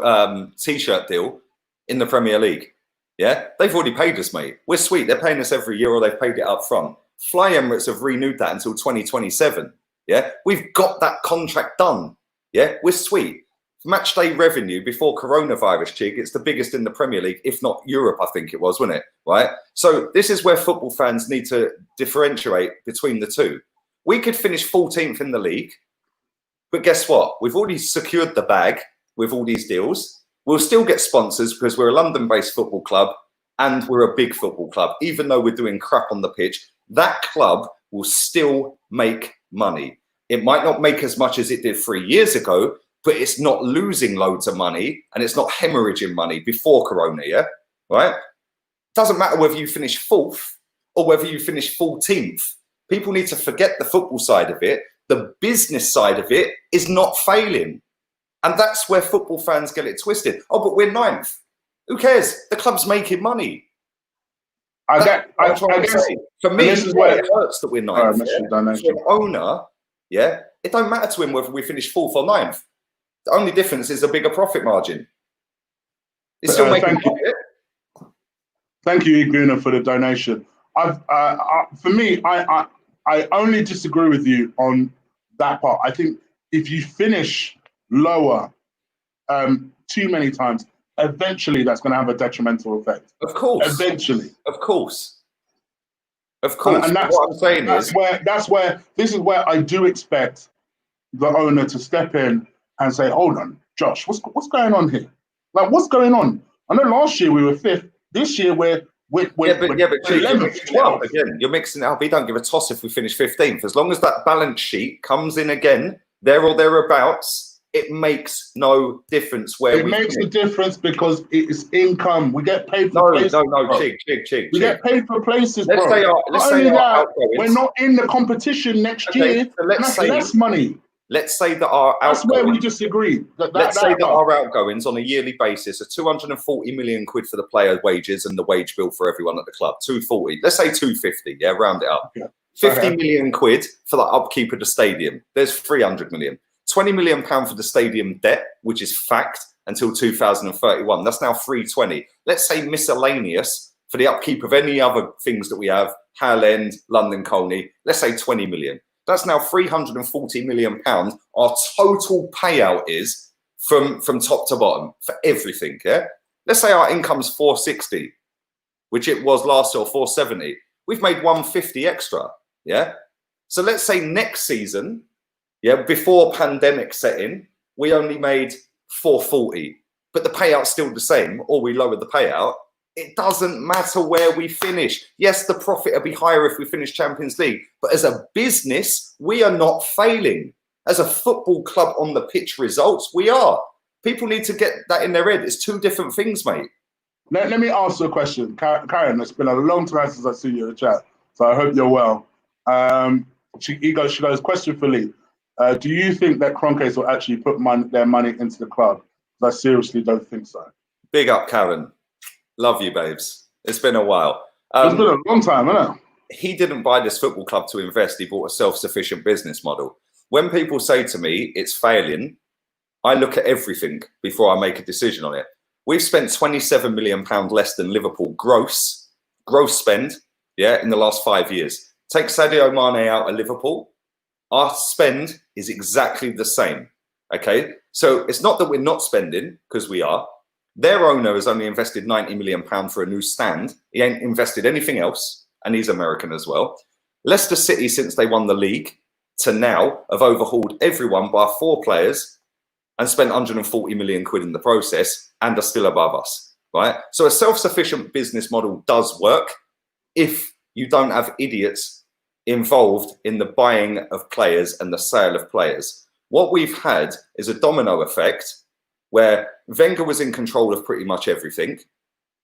Speaker 2: t-shirt deal in the Premier League. Yeah, they've already paid us, mate. We're sweet. They're paying us every year, or they've paid it up front. Fly Emirates have renewed that until 2027. Yeah, we've got that contract done. Yeah, we're sweet. Match day revenue before coronavirus, Chig, it's the biggest in the Premier League, if not Europe, I think it was, wasn't it? Right? So this is where football fans need to differentiate between the two. We could finish 14th in the league, but guess what? We've already secured the bag with all these deals. We'll still get sponsors because we're a London-based football club and we're a big football club. Even though we're doing crap on the pitch, that club will still make money. It might not make as much as it did 3 years ago, but it's not losing loads of money and it's not hemorrhaging money before Corona, yeah? Right? Doesn't matter whether you finish 4th or whether you finish 14th. People need to forget the football side of it. The business side of it is not failing. And that's where football fans get it twisted. Oh, but we're 9th. Who cares? The club's making money.
Speaker 1: I guess,
Speaker 2: for me,
Speaker 1: this is where
Speaker 2: it hurts that we're 9th. For an owner, yeah, it don't matter to him whether we finish 4th or 9th. The only difference is a bigger profit margin. It's still making profit.
Speaker 1: Thank you, Iguna, for the donation. For me, I only disagree with you on that part. I think if you finish lower too many times, eventually that's going to have a detrimental effect.
Speaker 2: Of course.
Speaker 1: Eventually.
Speaker 2: Of course. Of course.
Speaker 1: And that's
Speaker 2: what I'm saying
Speaker 1: that's where this is where I do expect the owner to step in and say, hold on, Josh, what's going on here? Like, what's going on? I know last year we were 5th. This year we're 11th, 12th.
Speaker 2: Again, you're mixing it up. We don't give a toss if we finish 15th. As long as that balance sheet comes in again, there or thereabouts, it makes no difference where
Speaker 1: it makes a difference because it's income. We get paid for places.
Speaker 2: No, Chig.
Speaker 1: We get paid for places,
Speaker 2: let's say
Speaker 1: we're not in the competition next year. So that's less money.
Speaker 2: Let's say that our outgoings,
Speaker 1: that's where we disagree.
Speaker 2: Let's say that our outgoings on a yearly basis are 240 million quid for the player wages and the wage bill for everyone at the club. 240. Let's say 250. Yeah, round it up. Yeah. 50 million quid for the upkeep of the stadium. There's 300 million. 20 million pound for the stadium debt, which is fact, until 2031. That's now 320. Let's say miscellaneous for the upkeep of any other things that we have, Hall End, London Colney. Let's say 20 million. That's now 340 million pounds. Our total payout is from top to bottom for everything. Yeah. Let's say our income's 460, which it was last year, 470. We've made 150 extra. Yeah. So let's say next season, yeah, before pandemic set in, we only made 440, but the payout's still the same, or we lowered the payout. It doesn't matter where we finish. Yes, the profit will be higher if we finish Champions League, but as a business, we are not failing. As a football club on the pitch results, we are. People need to get that in their head. It's two different things, mate.
Speaker 1: Let me ask you a question. Karen, it's been a long time since I've seen you in the chat, so I hope you're well. She goes, question for Lee. Do you think that Kroenkes will actually put their money into the club? I seriously don't think so.
Speaker 2: Big up, Karen. Love you, babes. It's been a while.
Speaker 1: It's been a long time, hasn't it?
Speaker 2: He didn't buy this football club to invest. He bought a self-sufficient business model. When people say to me it's failing, I look at everything before I make a decision on it. We've spent £27 million less than Liverpool gross spend, yeah, in the last 5 years. Take Sadio Mane out of Liverpool, our spend is exactly the same. Okay, so it's not that we're not spending, because we are. Their owner has only invested £90 million for a new stand. He ain't invested anything else, and he's American as well. Leicester City, since they won the league to now, have overhauled everyone by 4 players and spent 140 million quid in the process and are still above us, right? So a self-sufficient business model does work if you don't have idiots involved in the buying of players and the sale of players. What we've had is a domino effect where Wenger was in control of pretty much everything,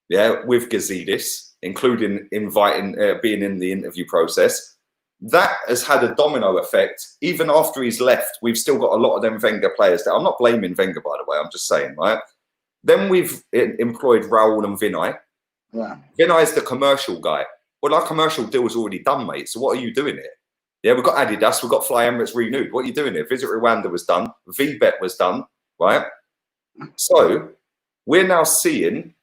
Speaker 2: yeah, with Gazidis, including being in the interview process. That has had a domino effect. Even after he's left, we've still got a lot of them Wenger players there. I'm not blaming Wenger, by the way, I'm just saying, right? Then we've employed Raul and Vinay,
Speaker 1: Yeah.
Speaker 2: Vinay's the commercial guy. Well, our commercial deal was already done, mate. So what are you doing here? Yeah, we've got Adidas, we've got Fly Emirates renewed. What are you doing here? Visit Rwanda was done. VBet was done, right? So we're now seeing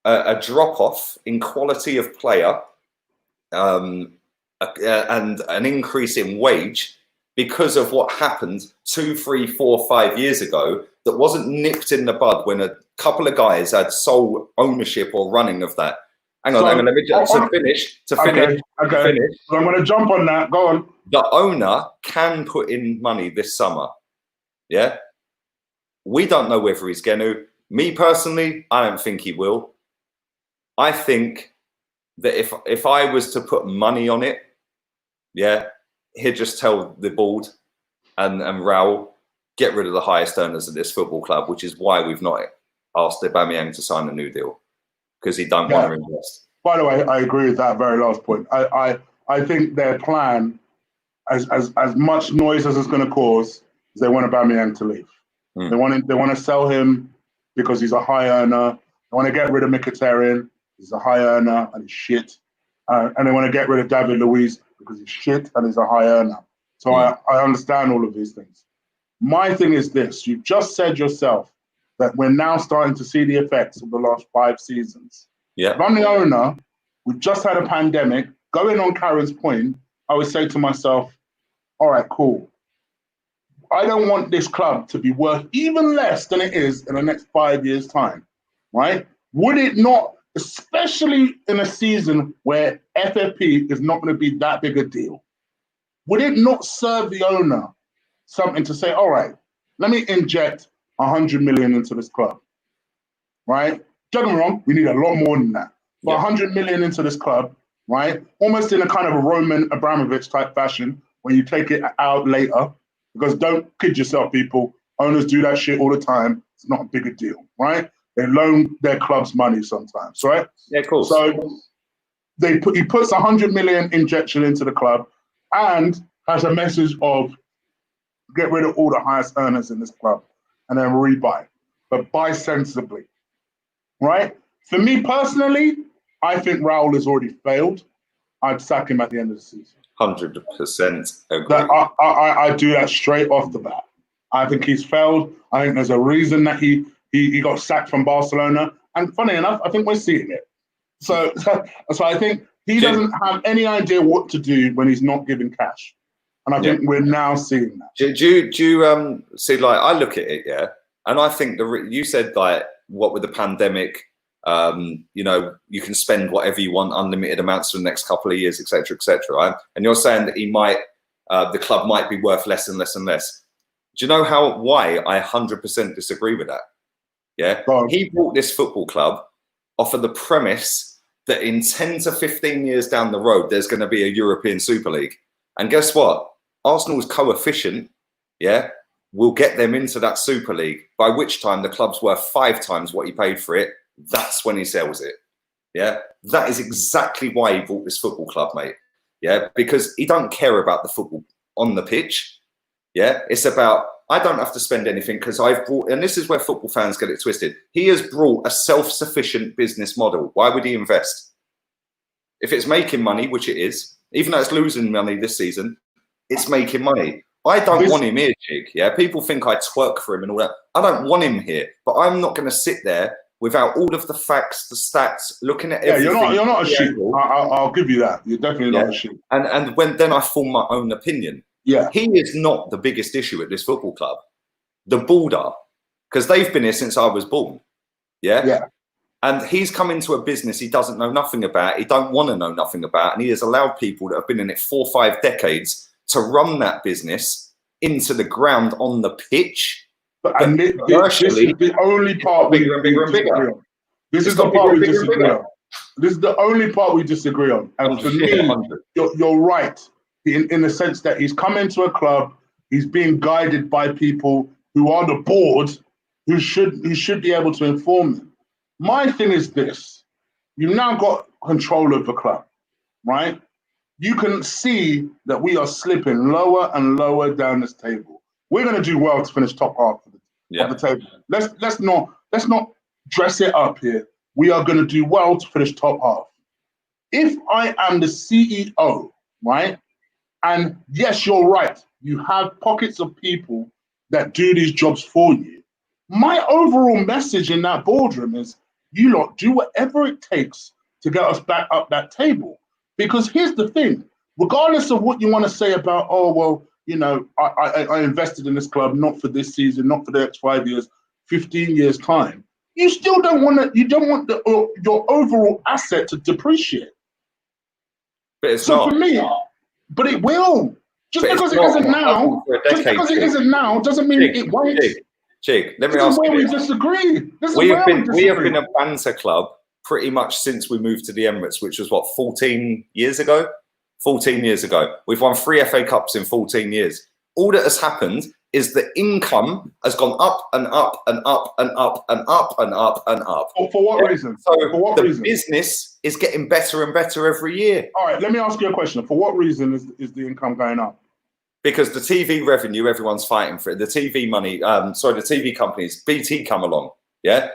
Speaker 2: a drop-off in quality of player and an increase in wage because of what happened 2, 3, 4, 5 years ago that wasn't nipped in the bud when a couple of guys had sole ownership or running of that. Hang on, let me just finish.
Speaker 1: Okay. I'm going to jump on that. Go on.
Speaker 2: The owner can put in money this summer. Yeah. We don't know whether he's going to. Me personally, I don't think he will. I think that if I was to put money on it, yeah, he'd just tell the board and Raul, get rid of the highest earners at this football club, which is why we've not asked Aubameyang to sign a new deal, because he don't want to invest.
Speaker 1: By the way, I agree with that very last point. I think their plan, as much noise as it's going to cause, is they want Aubameyang to leave. They want to sell him because he's a high earner. They want to get rid of Mkhitaryan. He's a high earner and he's shit. And they want to get rid of David Luiz because he's shit and he's a high earner. So I understand all of these things. My thing is this. You've just said yourself that we're now starting to see the effects of the last 5 seasons.
Speaker 2: Yeah.
Speaker 1: If I'm the owner, we've just had a pandemic. Going on Karen's point, I would say to myself, all right, cool. I don't want this club to be worth even less than it is in the next 5 years' time, right? Would it not, especially in a season where FFP is not going to be that big a deal, would it not serve the owner something to say, all right, let me inject 100 million into this club, right? Don't get me wrong, we need a lot more than that. But 100 million into this club, right? Almost in a kind of a Roman Abramovich type fashion, when you take it out later. Because don't kid yourself, people. Owners do that shit all the time. It's not a big a deal, right? They loan their clubs money sometimes, right?
Speaker 2: Yeah, cool.
Speaker 1: So he puts 100 million injection into the club and has a message of get rid of all the highest earners in this club and then rebuy. But buy sensibly, right? For me personally, I think Raul has already failed. I'd sack him at the end of the season.
Speaker 2: 100% agree.
Speaker 1: I do that straight off the bat. I think he's failed. I think there's a reason that he got sacked from Barcelona. And funny enough, I think we're seeing it. So I think he doesn't have any idea what to do when he's not giving cash. And I think we're now seeing that.
Speaker 2: Do you see, like, I look at it, yeah, and I think you said, like, what with the pandemic, you know, you can spend whatever you want, unlimited amounts for the next couple of years, etc., right? And you're saying that the club might be worth less and less and less. Do you know why I 100% disagree with that? Yeah, he bought this football club off of the premise that in 10 to 15 years down the road, there's going to be a European Super League. And guess what? Arsenal's coefficient, will get them into that Super League, by which time the club's worth 5 times what he paid for it. That's when he sells it. Yeah, that is exactly why he bought this football club, mate. Yeah, because he don't care about the football on the pitch. Yeah, it's about, I don't have to spend anything because I've brought, and this is where football fans get it twisted. He has brought a self-sufficient business model. Why would he invest? If it's making money, which it is, even though it's losing money this season, it's making money. I don't want him here, Jig. Yeah, people think I twerk for him and all that. I don't want him here, but I'm not going to sit there without all of the facts, the stats, looking at everything.
Speaker 1: Yeah, you're not a sheep. I'll give you that. You're definitely not a sheep.
Speaker 2: And then I form my own opinion.
Speaker 1: Yeah,
Speaker 2: he is not the biggest issue at this football club. The board are, because they've been here since I was born. Yeah. And he's come into a business he doesn't know nothing about. He don't want to know nothing about, and he has allowed people that have been in it 4 or 5 decades to run that business into the ground on the pitch.
Speaker 1: And this is the only part we disagree on. This is the part we disagree on. This is the only part we disagree on. And for me, you're right in the sense that he's come into a club, he's being guided by people who are the board, who should be able to inform him. My thing is this: you've now got control of the club, right? You can see that we are slipping lower and lower down this table. We're going to do well to finish top half of the table. Let's not dress it up here. we are going to do well to finish top half. If I am the CEO, right, and yes, you're right, you have pockets of people that do these jobs for you. My overall message in that boardroom is, you lot do whatever it takes to get us back up that table. Because here's the thing, regardless of what you want to say about, oh, well, you know, I invested in this club, not for this season, not for the next 5 years, 15 years time, you still don't want to, you don't want your overall asset to depreciate.
Speaker 2: But it's
Speaker 1: so
Speaker 2: not.
Speaker 1: For me, but it will. Just because it isn't now, just because it isn't now, doesn't mean it won't.
Speaker 2: Chig, let me
Speaker 1: This
Speaker 2: ask
Speaker 1: is where
Speaker 2: you
Speaker 1: we
Speaker 2: this.
Speaker 1: disagree.
Speaker 2: We have been a banter club pretty much since we moved to the Emirates, which was what, 14 years ago? 14 years ago. We've won 3 FA Cups in 14 years. All that has happened is the income has gone up and up and up and up and up and up and up.
Speaker 1: For what reason?
Speaker 2: So
Speaker 1: for what
Speaker 2: the
Speaker 1: reason?
Speaker 2: business is getting better and better every year.
Speaker 1: All right, let me ask you a question. For what reason is the income going up?
Speaker 2: Because the TV revenue, everyone's fighting for it. The TV money, the TV companies, BT come along, yeah,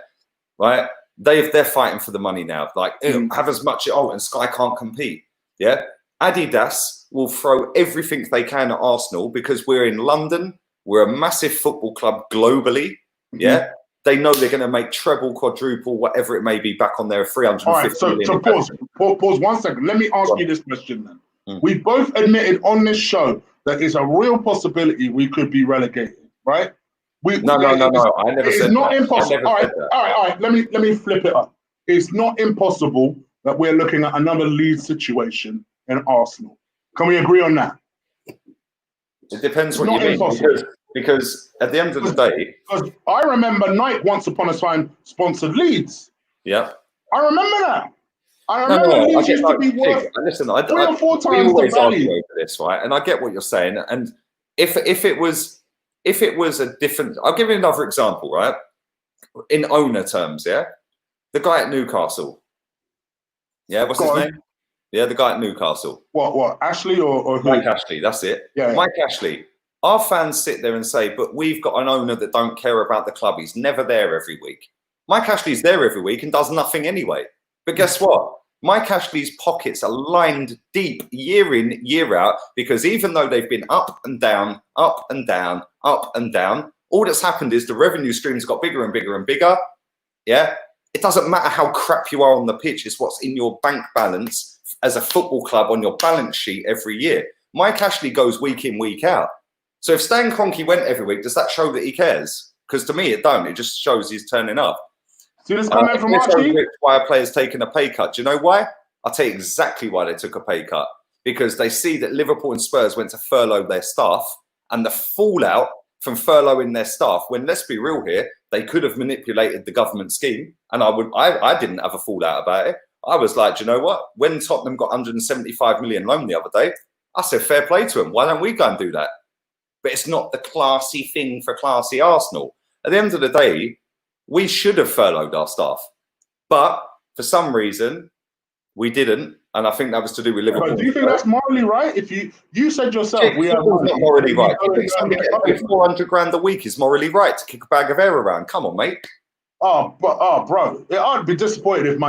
Speaker 2: right? They're fighting for the money now. Like, have as much. Oh, and Sky can't compete. Yeah, Adidas will throw everything they can at Arsenal because we're in London. We're a massive football club globally. Yeah, they know they're going to make treble, quadruple, whatever it may be, back on their 350 million.
Speaker 1: So pause 1 second. Let me ask you this question then. We both admitted on this show that it's a real possibility we could be relegated, right?
Speaker 2: No. I never said
Speaker 1: it's not
Speaker 2: that.
Speaker 1: impossible. All right. Let me flip it up. It's not impossible that we're looking at another lead situation in Arsenal. Can we agree on that?
Speaker 2: It depends what you mean. Because at the end of the day,
Speaker 1: because I remember Nike once upon a time sponsored Leeds.
Speaker 2: Yeah,
Speaker 1: I remember that. I remember Leeds used to be worth
Speaker 2: listen,
Speaker 1: 3 or 4 times
Speaker 2: we always
Speaker 1: the value.
Speaker 2: argue over this, right? And I get what you're saying. And if it was a different, I'll give you another example, right? In owner terms, yeah, the guy at Newcastle. Yeah, what's his name? Yeah, the guy at Newcastle.
Speaker 1: What? Ashley or who?
Speaker 2: Mike Ashley. That's it.
Speaker 1: Yeah.
Speaker 2: Mike Ashley. Our fans sit there and say, but we've got an owner that don't care about the club. He's never there every week. Mike Ashley's there every week and does nothing anyway. But guess what? Mike Ashley's pockets are lined deep year in, year out, because even though they've been up and down, up and down, up and down, all that's happened is the revenue streams got bigger and bigger and bigger. Yeah. It doesn't matter how crap you are on the pitch. It's what's in your bank balance as a football club on your balance sheet every year. Mike Ashley goes week in, week out. So if Stan Kroenke went every week, does that show that he cares? Because to me, it don't. It just shows he's turning up.
Speaker 1: See this comment from Archie?
Speaker 2: Why a player's taking a pay cut. Do you know why? I'll tell you exactly why they took a pay cut. Because they see that Liverpool and Spurs went to furlough their staff, and the fallout from furloughing their staff, when, let's be real here, they could have manipulated the government scheme. And I didn't have a fallout about it. I was like, do you know what? When Tottenham got 175 million loan the other day, I said, fair play to them. Why don't we go and do that? But it's not the classy thing for classy Arsenal. At the end of the day, we should have furloughed our staff. But for some reason, we didn't. And I think that was to do with Liverpool.
Speaker 1: But do you think that's morally right? If you said yourself, we are
Speaker 2: not morally right. You think somebody getting 400 grand a week is morally right to kick a bag of air around? Come on, mate.
Speaker 1: Bro, I'd be disappointed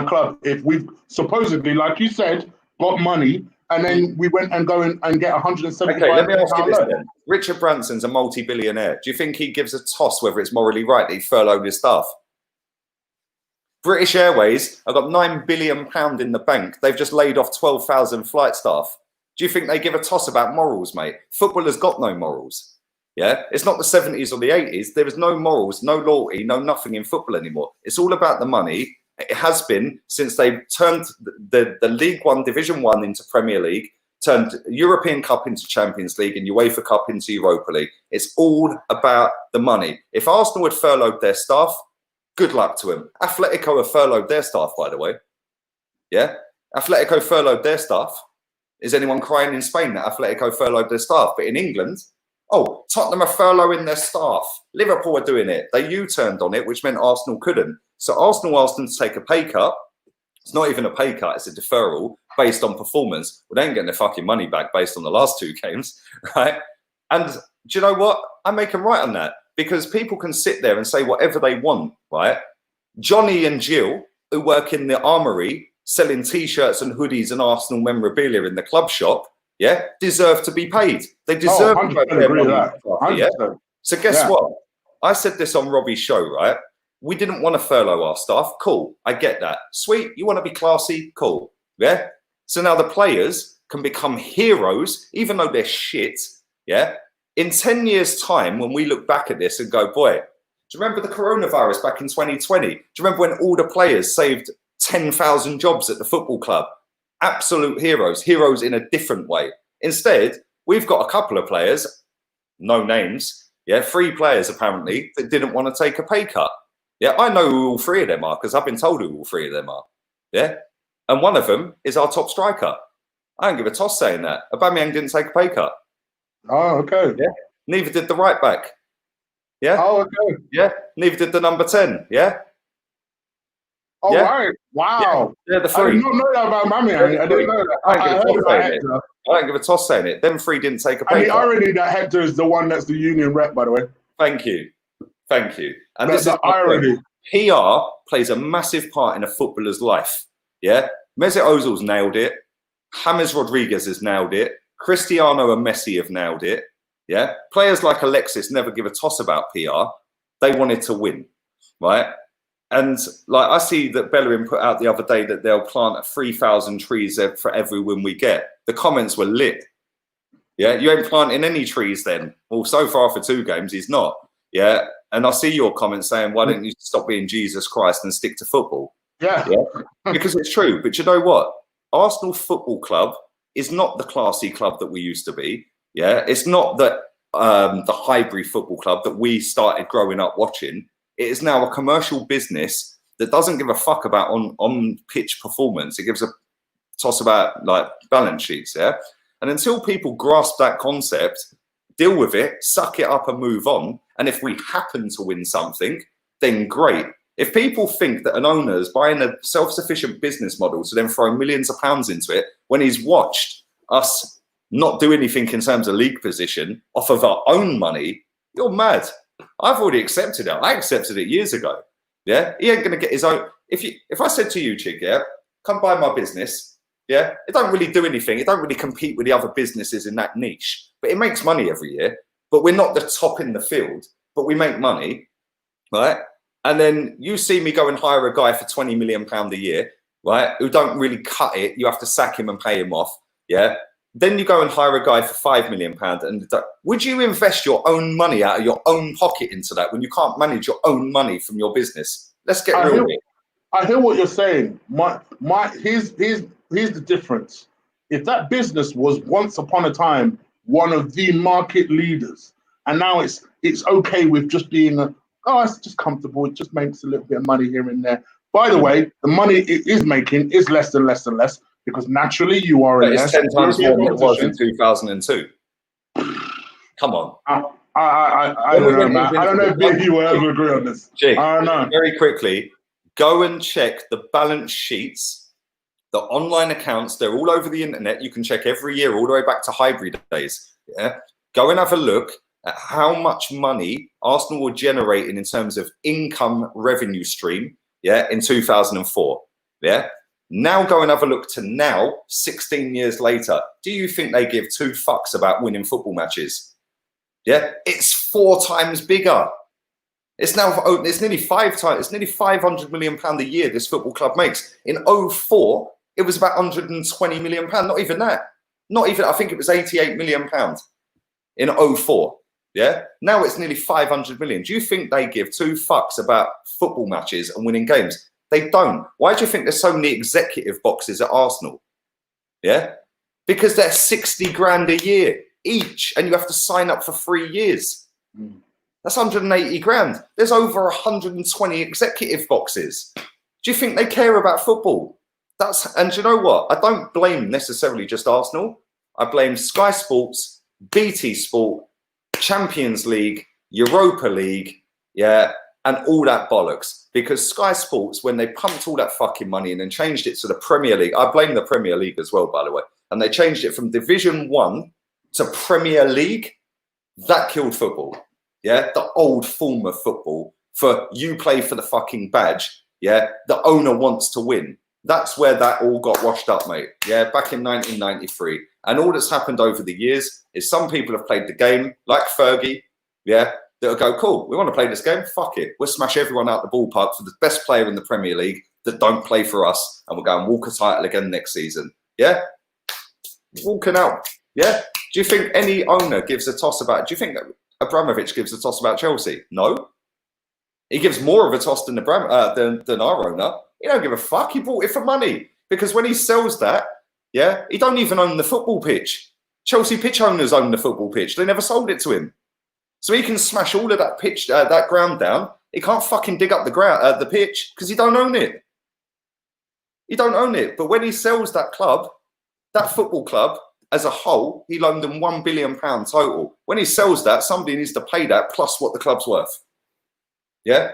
Speaker 1: if we've supposedly, like you said, got money, and then we went and go and get 175.
Speaker 2: Okay, let me ask you this then. Richard Branson's a multi-billionaire. Do you think he gives a toss whether it's morally right that he furloughed his staff? British Airways have got £9 billion in the bank. They've just laid off 12,000 flight staff. Do you think they give a toss about morals, mate? Football has got no morals. Yeah, it's not the 70s or the 80s. There is no morals, no loyalty, no nothing in football anymore. It's all about the money. It has been since they turned the League One, Division One into Premier League, turned European Cup into Champions League and UEFA Cup into Europa League. It's all about the money. If Arsenal had furloughed their staff, good luck to him. Atletico have furloughed their staff, by the way. Yeah, Atletico furloughed their staff. Is anyone crying in Spain that Atletico furloughed their staff? But in England, oh, Tottenham are furloughing their staff. Liverpool are doing it. They U-turned on it, which meant Arsenal couldn't. So Arsenal asked them to take a pay cut. It's not even a pay cut, it's a deferral based on performance. Well, they ain't getting their fucking money back based on the last 2 games, right? And do you know what? I make them right on that, because people can sit there and say whatever they want, right? Johnny and Jill who work in the armory selling T-shirts and hoodies and Arsenal memorabilia in the club shop, yeah, deserve to be paid. They deserve to have their money. Yeah? So guess what? I said this on Robbie's show, right? We didn't want to furlough our staff. Cool. I get that. Sweet. You want to be classy? Cool. Yeah. So now the players can become heroes, even though they're shit. Yeah. In 10 years' time, when we look back at this and go, boy, do you remember the coronavirus back in 2020? Do you remember when all the players saved 10,000 jobs at the football club? Absolute heroes in a different way. Instead, we've got a couple of players, no names, yeah, 3 players apparently, that didn't want to take a pay cut. Yeah, I know who all 3 of them are because I've been told who all 3 of them are. Yeah, and one of them is our top striker. I don't give a toss saying that. Aubameyang didn't take a pay cut.
Speaker 1: Oh, okay.
Speaker 2: Yeah, neither did the right back. Yeah.
Speaker 1: Oh, okay.
Speaker 2: Yeah, neither did the number 10. Yeah.
Speaker 1: Oh, yeah. Right. Wow.
Speaker 2: Yeah, the 3.
Speaker 1: I did not know that about Aubameyang. I didn't know that.
Speaker 2: I don't give a toss saying it. Them 3 didn't take a pay cut.
Speaker 1: And the irony that Hector is the one that's the union rep, by the way.
Speaker 2: Thank you. Thank you. And
Speaker 1: that's
Speaker 2: this
Speaker 1: the irony.
Speaker 2: PR plays a massive part in a footballer's life. Yeah. Mesut Ozil's nailed it. James Rodriguez has nailed it. Cristiano and Messi have nailed it. Yeah. Players like Alexis never give a toss about PR. They wanted to win. Right. And like I see that Bellerin put out the other day that they'll plant 3,000 trees for every win we get. The comments were lit. Yeah, you ain't planting any trees then. Well, so far for 2 games, he's not. Yeah, and I see your comments saying, why don't you stop being Jesus Christ and stick to football?
Speaker 1: Yeah.
Speaker 2: Because it's true. But you know what? Arsenal Football Club is not the classy club that we used to be. Yeah, it's not the Highbury Football Club that we started growing up watching. It is now a commercial business that doesn't give a fuck about on pitch performance. It gives a toss about like balance sheets, yeah. And until people grasp that concept, deal with it, suck it up, and move on. And if we happen to win something, then great. If people think that an owner is buying a self-sufficient business model to then throw millions of pounds into it when he's watched us not do anything in terms of league position off of our own money, you're mad. I've already accepted it. I accepted it years ago. Yeah, he ain't gonna get his own. If I said to you, Chig, yeah, come buy my business. Yeah, it don't really do anything. It don't really compete with the other businesses in that niche, but it makes money every year. But we're not the top in the field, but we make money, right? And then you see me go and hire a guy for £20 million a year, right? Who don't really cut it. You have to sack him and pay him off. Yeah. Then you go and hire a guy for £5 million. And would you invest your own money out of your own pocket into that when you can't manage your own money from your business? Let's get real here.
Speaker 1: I hear what you're saying. Here's the difference. If that business was once upon a time one of the market leaders, and now it's okay with just being it's just comfortable. It just makes a little bit of money here and there. By the way, the money it is making is less and less and less because naturally you are in.
Speaker 2: It's 10 times more than it was in 2002. Come on.
Speaker 1: I don't know, man. I don't know if you will ever agree on this.
Speaker 2: Jake,
Speaker 1: I don't know.
Speaker 2: Very quickly, go and check the balance sheets, the online accounts. They're all over the internet. You can check every year, all the way back to Highbury days. Yeah, go and have a look at how much money Arsenal were generating in terms of income revenue stream. Yeah, in 2004. Yeah. Now go and have a look to now, 16 years later. Do you think they give 2 fucks about winning football matches? Yeah, it's 4 times bigger. It's nearly 5 times. It's nearly £500 million a year this football club makes. In 04, it was about £120 million. Not even that. Not even. I think it was £88 million in 04. Yeah. Now it's nearly 500 million. Do you think they give 2 fucks about football matches and winning games? They don't. Why do you think there's so many executive boxes at Arsenal? Yeah. Because they're 60 grand a year each, and you have to sign up for 3 years. That's 180 grand. There's over 120 executive boxes. Do you think they care about football? And do you know what? I don't blame necessarily just Arsenal. I blame Sky Sports, BT Sport, Champions League, Europa League, yeah, and all that bollocks. Because Sky Sports, when they pumped all that fucking money in and changed it to the Premier League, I blame the Premier League as well, by the way, and they changed it from Division 1 to Premier League, that killed football. Yeah, the old form of football for you play for the fucking badge. Yeah, the owner wants to win. That's where that all got washed up, mate. Yeah, back in 1993. And all that's happened over the years is some people have played the game, like Fergie, yeah, that'll go, cool, we want to play this game, fuck it. We'll smash everyone out the ballpark for the best player in the Premier League that don't play for us, and we'll go and walk a title again next season. Yeah? Walking out. Yeah? Do you think any owner gives a toss about, do you think that Abramovich gives a toss about Chelsea? No. He gives more of a toss than our owner. He don't give a fuck. He bought it for money. Because when he sells that, yeah, he don't even own the football pitch. Chelsea pitch owners own the football pitch. They never sold it to him. So he can smash all of that pitch, that ground down. He can't fucking dig up the ground, the pitch, because he don't own it. He don't own it. But when he sells that club, that football club as a whole, he loaned them £1 billion total. When he sells that, somebody needs to pay that plus what the club's worth. Yeah,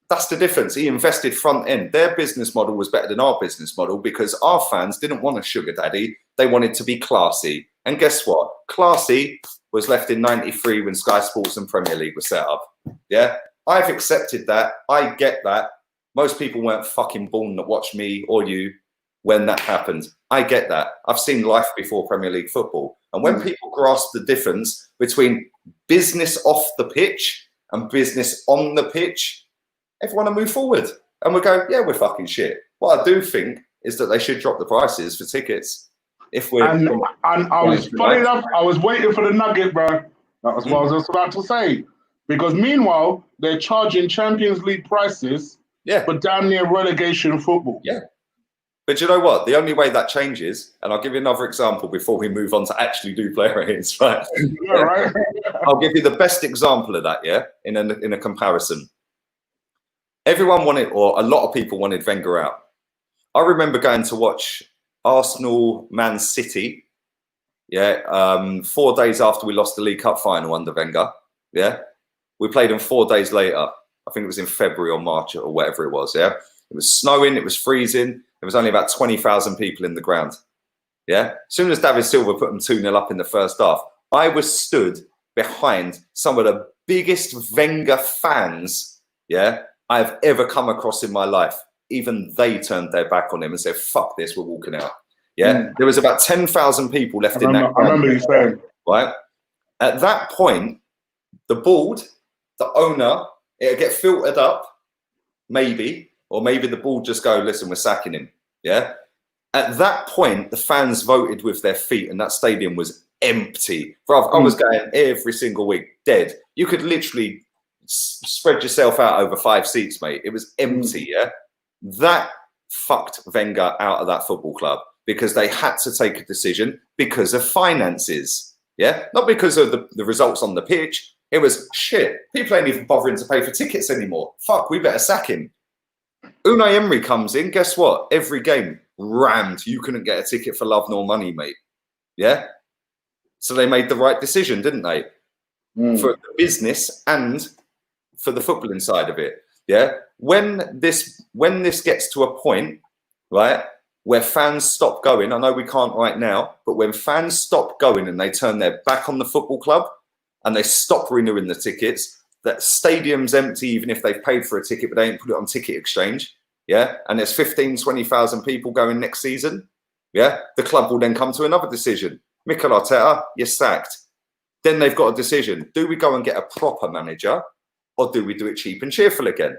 Speaker 2: that's the difference. He invested front end. Their business model was better than our business model because our fans didn't want a sugar daddy. They wanted to be classy. And guess what? Classy was left in 93 when Sky Sports and Premier League were set up. Yeah, I've accepted that. I get that. Most people weren't fucking born that watched me or you when that happened. I get that. I've seen life before Premier League football. And when people grasp the difference between business off the pitch and business on the pitch, everyone will move forward. And we'll go, yeah, we're fucking shit. What I do think is that they should drop the prices for tickets. If we're
Speaker 1: and I was funny enough, I was waiting for the nugget, bro. That was what I was just about to say. Because meanwhile, they're charging Champions League prices for damn near relegation football.
Speaker 2: Yeah. But you know what? The only way that changes, and I'll give you another example before we move on to actually do player ratings, right?
Speaker 1: Yeah, right.
Speaker 2: I'll give you the best example of that, yeah, in a comparison. Everyone wanted, or a lot of people wanted Wenger out. I remember going to watch Arsenal Man City, 4 days after we lost the League Cup final under Wenger. Yeah, we played them 4 days later. I think it was in February or March or whatever it was. Yeah, it was snowing, it was freezing. There was only about 20,000 people in the ground. Yeah, as soon as David Silva put them 2-0 up in the first half, I was stood behind some of the biggest Wenger fans, I've ever come across in my life. Even they turned their back on him and said, fuck this, we're walking out. Yeah, there was about 10,000 people left in that.
Speaker 1: I remember you saying.
Speaker 2: Right? At that point, the board, the owner, it'll get filtered up, maybe, or maybe the board just go, listen, we're sacking him. Yeah. At that point, the fans voted with their feet and that stadium was empty. Bro, I was going every single week, dead. You could literally spread yourself out over 5 seats, mate. It was empty, yeah? That fucked Wenger out of that football club because they had to take a decision because of finances, yeah? Not because of the results on the pitch. It was, shit, people ain't even bothering to pay for tickets anymore. Fuck, we better sack him. Unai Emery comes in, guess what? Every game, rammed. You couldn't get a ticket for love nor money, mate. Yeah? So they made the right decision, didn't they? For the business and for the footballing side of it. Yeah? When this gets to a point, right, where fans stop going, I know we can't right now, but when fans stop going and they turn their back on the football club and they stop renewing the tickets, that stadium's empty even if they've paid for a ticket, but they ain't put it on ticket exchange. Yeah. And there's 15,000, 20,000 people going next season. Yeah. The club will then come to another decision. Mikel Arteta, you're sacked. Then they've got a decision. Do we go and get a proper manager or do we do it cheap and cheerful again?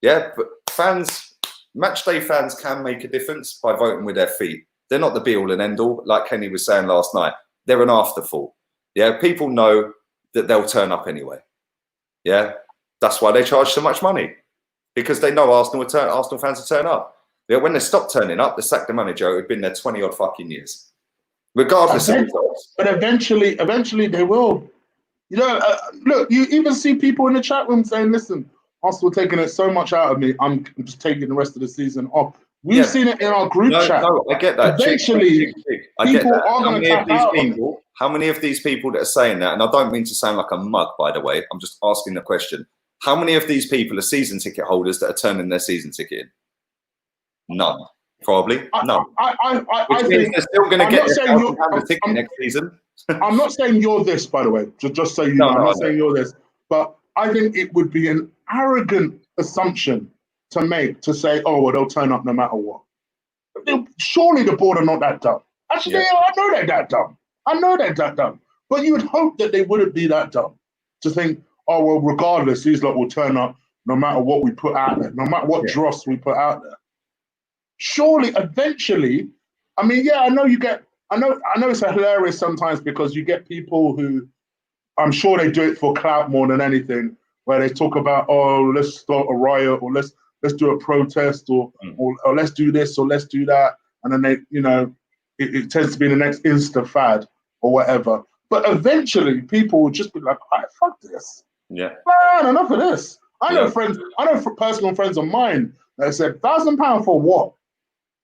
Speaker 2: Yeah. But fans, match day fans can make a difference by voting with their feet. They're not the be all and end all. Like Kenny was saying last night, they're an afterthought. Yeah. People know that they'll turn up anyway. Yeah, that's why they charge so much money because they know Arsenal fans will turn up. Yeah, when they stop turning up, they sack the manager who'd been there 20-odd fucking years, regardless of results.
Speaker 1: But eventually they will. You know, look, you even see people in the chat room saying, "Listen, Arsenal taking it so much out of me. I'm just taking the rest of the season off." We've seen it in our group chat.
Speaker 2: No, I get that.
Speaker 1: Eventually, people are going to tap out.
Speaker 2: How many of these people that are saying that, and I don't mean to sound like a mug, by the way, I'm just asking the question. How many of these people are season ticket holders that are turning their season ticket in? None. Probably. None.
Speaker 1: I think
Speaker 2: they're still going to get a ticket next season.
Speaker 1: I'm not saying you're this, by the way, just so you know. I'm not saying you're this. But I think it would be an arrogant assumption to make to say, oh, well, they'll turn up no matter what. Surely the board are not that dumb. Actually, I know they're that dumb. I know they're that dumb. But you would hope that they wouldn't be that dumb to think, oh, well, regardless, these lot will turn up no matter what we put out there, no matter what dross we put out there. Surely, eventually, I mean, yeah, I know it's hilarious sometimes because you get people who, I'm sure they do it for clout more than anything, where they talk about, oh, let's start a riot, or let's do a protest, or let's do this, or let's do that. And then they, it tends to be the next Insta fad or whatever. But eventually people will just be like, all right, fuck this.
Speaker 2: Yeah.
Speaker 1: Man, enough of this. I know personal friends of mine that said, £1,000 for what?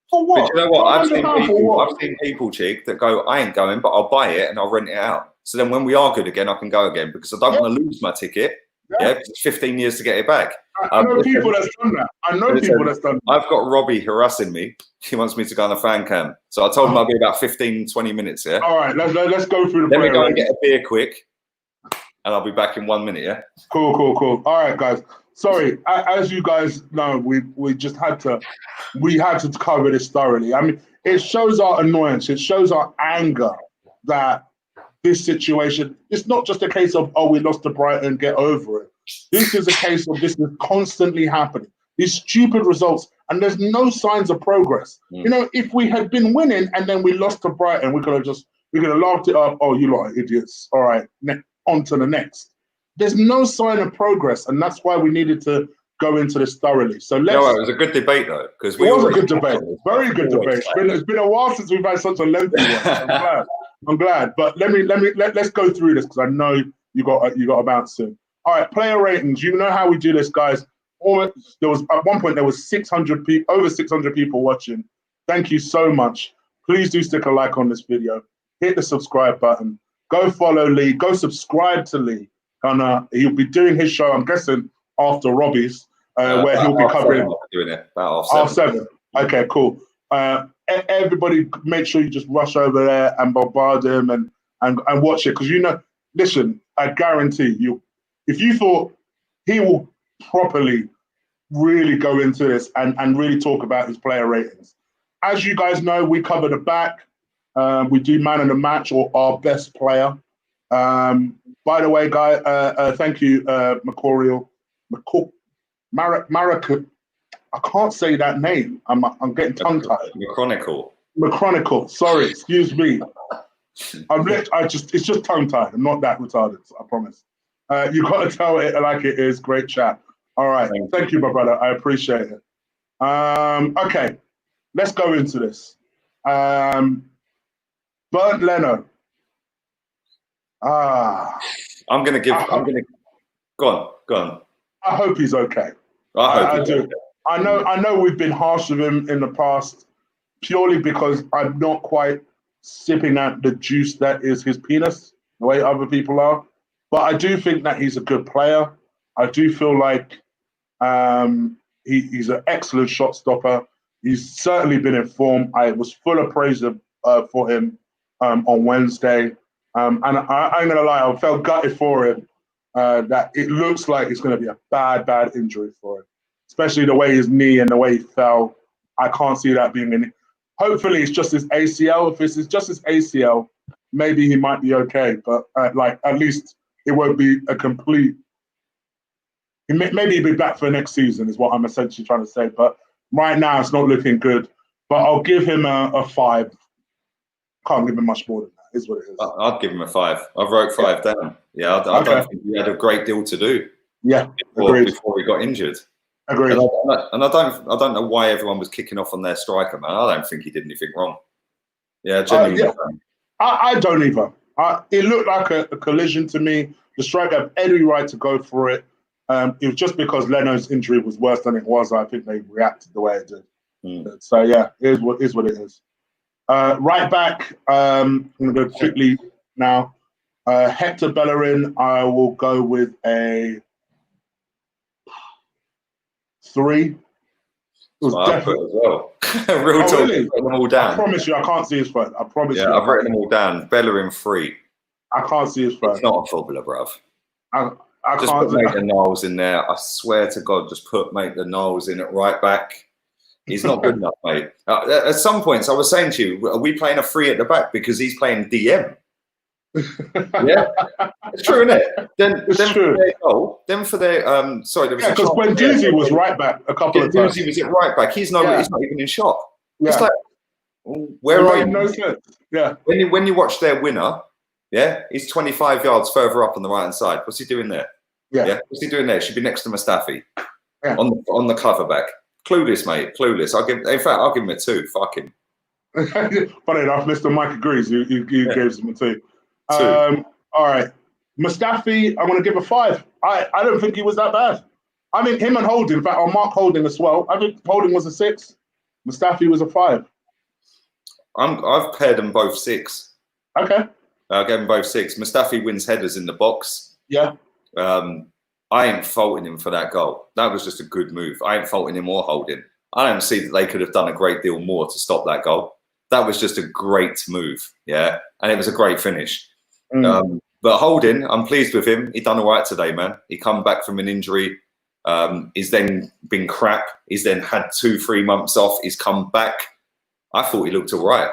Speaker 1: For what?
Speaker 2: But you know what? I've seen people, Cheek, that go, I ain't going, but I'll buy it and I'll rent it out. So then when we are good again, I can go again because I don't want to lose my ticket. Yeah, because it's 15 years to get it back.
Speaker 1: I know people that's done that.
Speaker 2: I've got Robbie harassing me. He wants me to go on a fan cam. So I told him I'll be about 15, 20 minutes, yeah?
Speaker 1: All right, let's go through the
Speaker 2: Let me go and get a beer quick, and I'll be back in 1 minute, yeah?
Speaker 1: Cool. All right, guys. Sorry, as you guys know, we just had to cover this thoroughly. I mean, it shows our annoyance. It shows our anger that this situation, it's not just a case of, oh, we lost to Brighton, get over it. This is a case of this is constantly happening. These stupid results, and there's no signs of progress. If we had been winning and then we lost to Brighton, we could have laughed it up. Oh, you lot are idiots. All right, on to the next. There's no sign of progress, and that's why we needed to go into this thoroughly. So it
Speaker 2: was a good debate though, because it
Speaker 1: was a good debate, very good debate. It's been a while since we've had such a lengthy one. I'm glad, but let's go through this because I know you got to bounce soon. All right, player ratings. You know how we do this, guys. There was at one point there was 600 people, over 600 people watching. Thank you so much. Please do stick a like on this video. Hit the subscribe button. Go follow Lee. Go subscribe to Lee. And he'll be doing his show, I'm guessing, after Robbie's, where he'll be covering
Speaker 2: doing it about
Speaker 1: half seven. Okay, cool. Everybody, make sure you just rush over there and bombard him and watch it because listen, I guarantee you, if you thought he will properly really go into this and really talk about his player ratings. As you guys know, we cover the back. We do man of the match or our best player. By the way, guy, thank you, Macorial. Marika. I can't say that name. I'm getting tongue-tied. McChronicle. Sorry, excuse me. It's just tongue-tied. I'm not that retarded, I promise. You got to tell it like it is. Great chat. All right. Thank you, my brother. I appreciate it. Okay. Let's go into this. Bernd Leno.
Speaker 2: I'm going to go on.
Speaker 1: I hope he's okay. I do. I know we've been harsh with him in the past purely because I'm not quite sipping at the juice that is his penis, the way other people are. But I do think that he's a good player. I do feel like he's an excellent shot stopper. He's certainly been in form. I was full of praise for him on Wednesday. And I ain't going to lie, I felt gutted for him that it looks like it's going to be a bad injury for him, especially the way his knee and the way he fell. I can't see that being in it. Hopefully it's just his ACL. If it's just his ACL, maybe he might be okay. But at least it won't be a complete. Maybe he'll be back for next season is what I'm essentially trying to say. But right now it's not looking good. But I'll give him a 5. Can't give him much more than that. Is what it is.
Speaker 2: I'd give him a 5. I wrote 5 down. Yeah, I don't think he had a great deal to do.
Speaker 1: Yeah,
Speaker 2: before he got injured.
Speaker 1: Agreed.
Speaker 2: And I don't know why everyone was kicking off on their striker, man. I don't think he did anything wrong. Yeah, genuinely.
Speaker 1: I don't either. It looked like a collision to me. The striker had every right to go for it. It was just because Leno's injury was worse than it was. I think they reacted the way it did. So yeah, it is what it is. Right back. I'm going to go quickly now. Hector Bellerin, I will go with a 3. It was definitely
Speaker 2: as well. Real talk.
Speaker 1: Really?
Speaker 2: I've written them all down.
Speaker 1: I promise you, I can't see his phone. I promise you.
Speaker 2: I've written them all down. Bellerin 3.
Speaker 1: I can't see his phone.
Speaker 2: It's not a footballer, bruv. Just put Maitland-Niles in there. I swear to God, just put Maitland-Niles in at right back. He's not good enough, mate. At some points, I was saying to you, are we playing a 3 at the back because he's playing DM? Yeah, it's true, isn't it? Then for their goal, then for their sorry, there was
Speaker 1: because Guendouzi was right back a couple of times.
Speaker 2: Guendouzi was at right back. He's not even in shot.
Speaker 1: Yeah.
Speaker 2: It's like, where are you?
Speaker 1: No sense. Yeah.
Speaker 2: When you watch their winner, yeah, he's 25 yards further up on the right hand side. What's he doing there? Yeah. What's he doing there? Should be next to Mustafi.
Speaker 1: Yeah.
Speaker 2: On the cover back. Clueless, mate. Clueless. I'll give him a 2. Fuck him.
Speaker 1: Funny enough, Mr. Mike agrees. You gave him a 2. All right. Mustafi, I'm going to give a 5. I don't think he was that bad. I mean, him and Holding, in fact, I'll mark Holding as well. I think Holding was a 6. Mustafi was a 5.
Speaker 2: I've paired them both 6.
Speaker 1: Okay.
Speaker 2: I gave them both 6. Mustafi wins headers in the box.
Speaker 1: Yeah.
Speaker 2: I ain't faulting him for that goal. That was just a good move. I ain't faulting him or Holding. I don't see that they could have done a great deal more to stop that goal. That was just a great move, yeah? And it was a great finish. But Holding, I'm pleased with him. He done all right today, man. He come back from an injury. He's then been crap. He's then had 2-3 months off. He's come back. I thought he looked all right.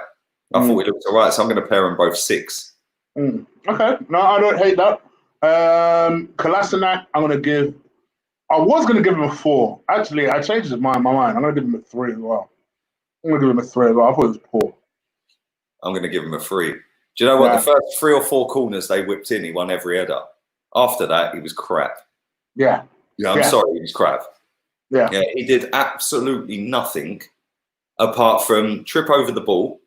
Speaker 2: So I'm going to pair them both 6.
Speaker 1: Okay. No, I don't hate that. Kolasinac, I was going to give him a 4. Actually, I changed my mind. I'm going to give him a 3 as well. I thought it was poor.
Speaker 2: I'm going to give him a 3. Do you know what? The first 3 or 4 corners they whipped in, he won every header. After that, he was crap.
Speaker 1: Yeah.
Speaker 2: I'm sorry, he was crap.
Speaker 1: Yeah.
Speaker 2: He did absolutely nothing apart from trip over the ball,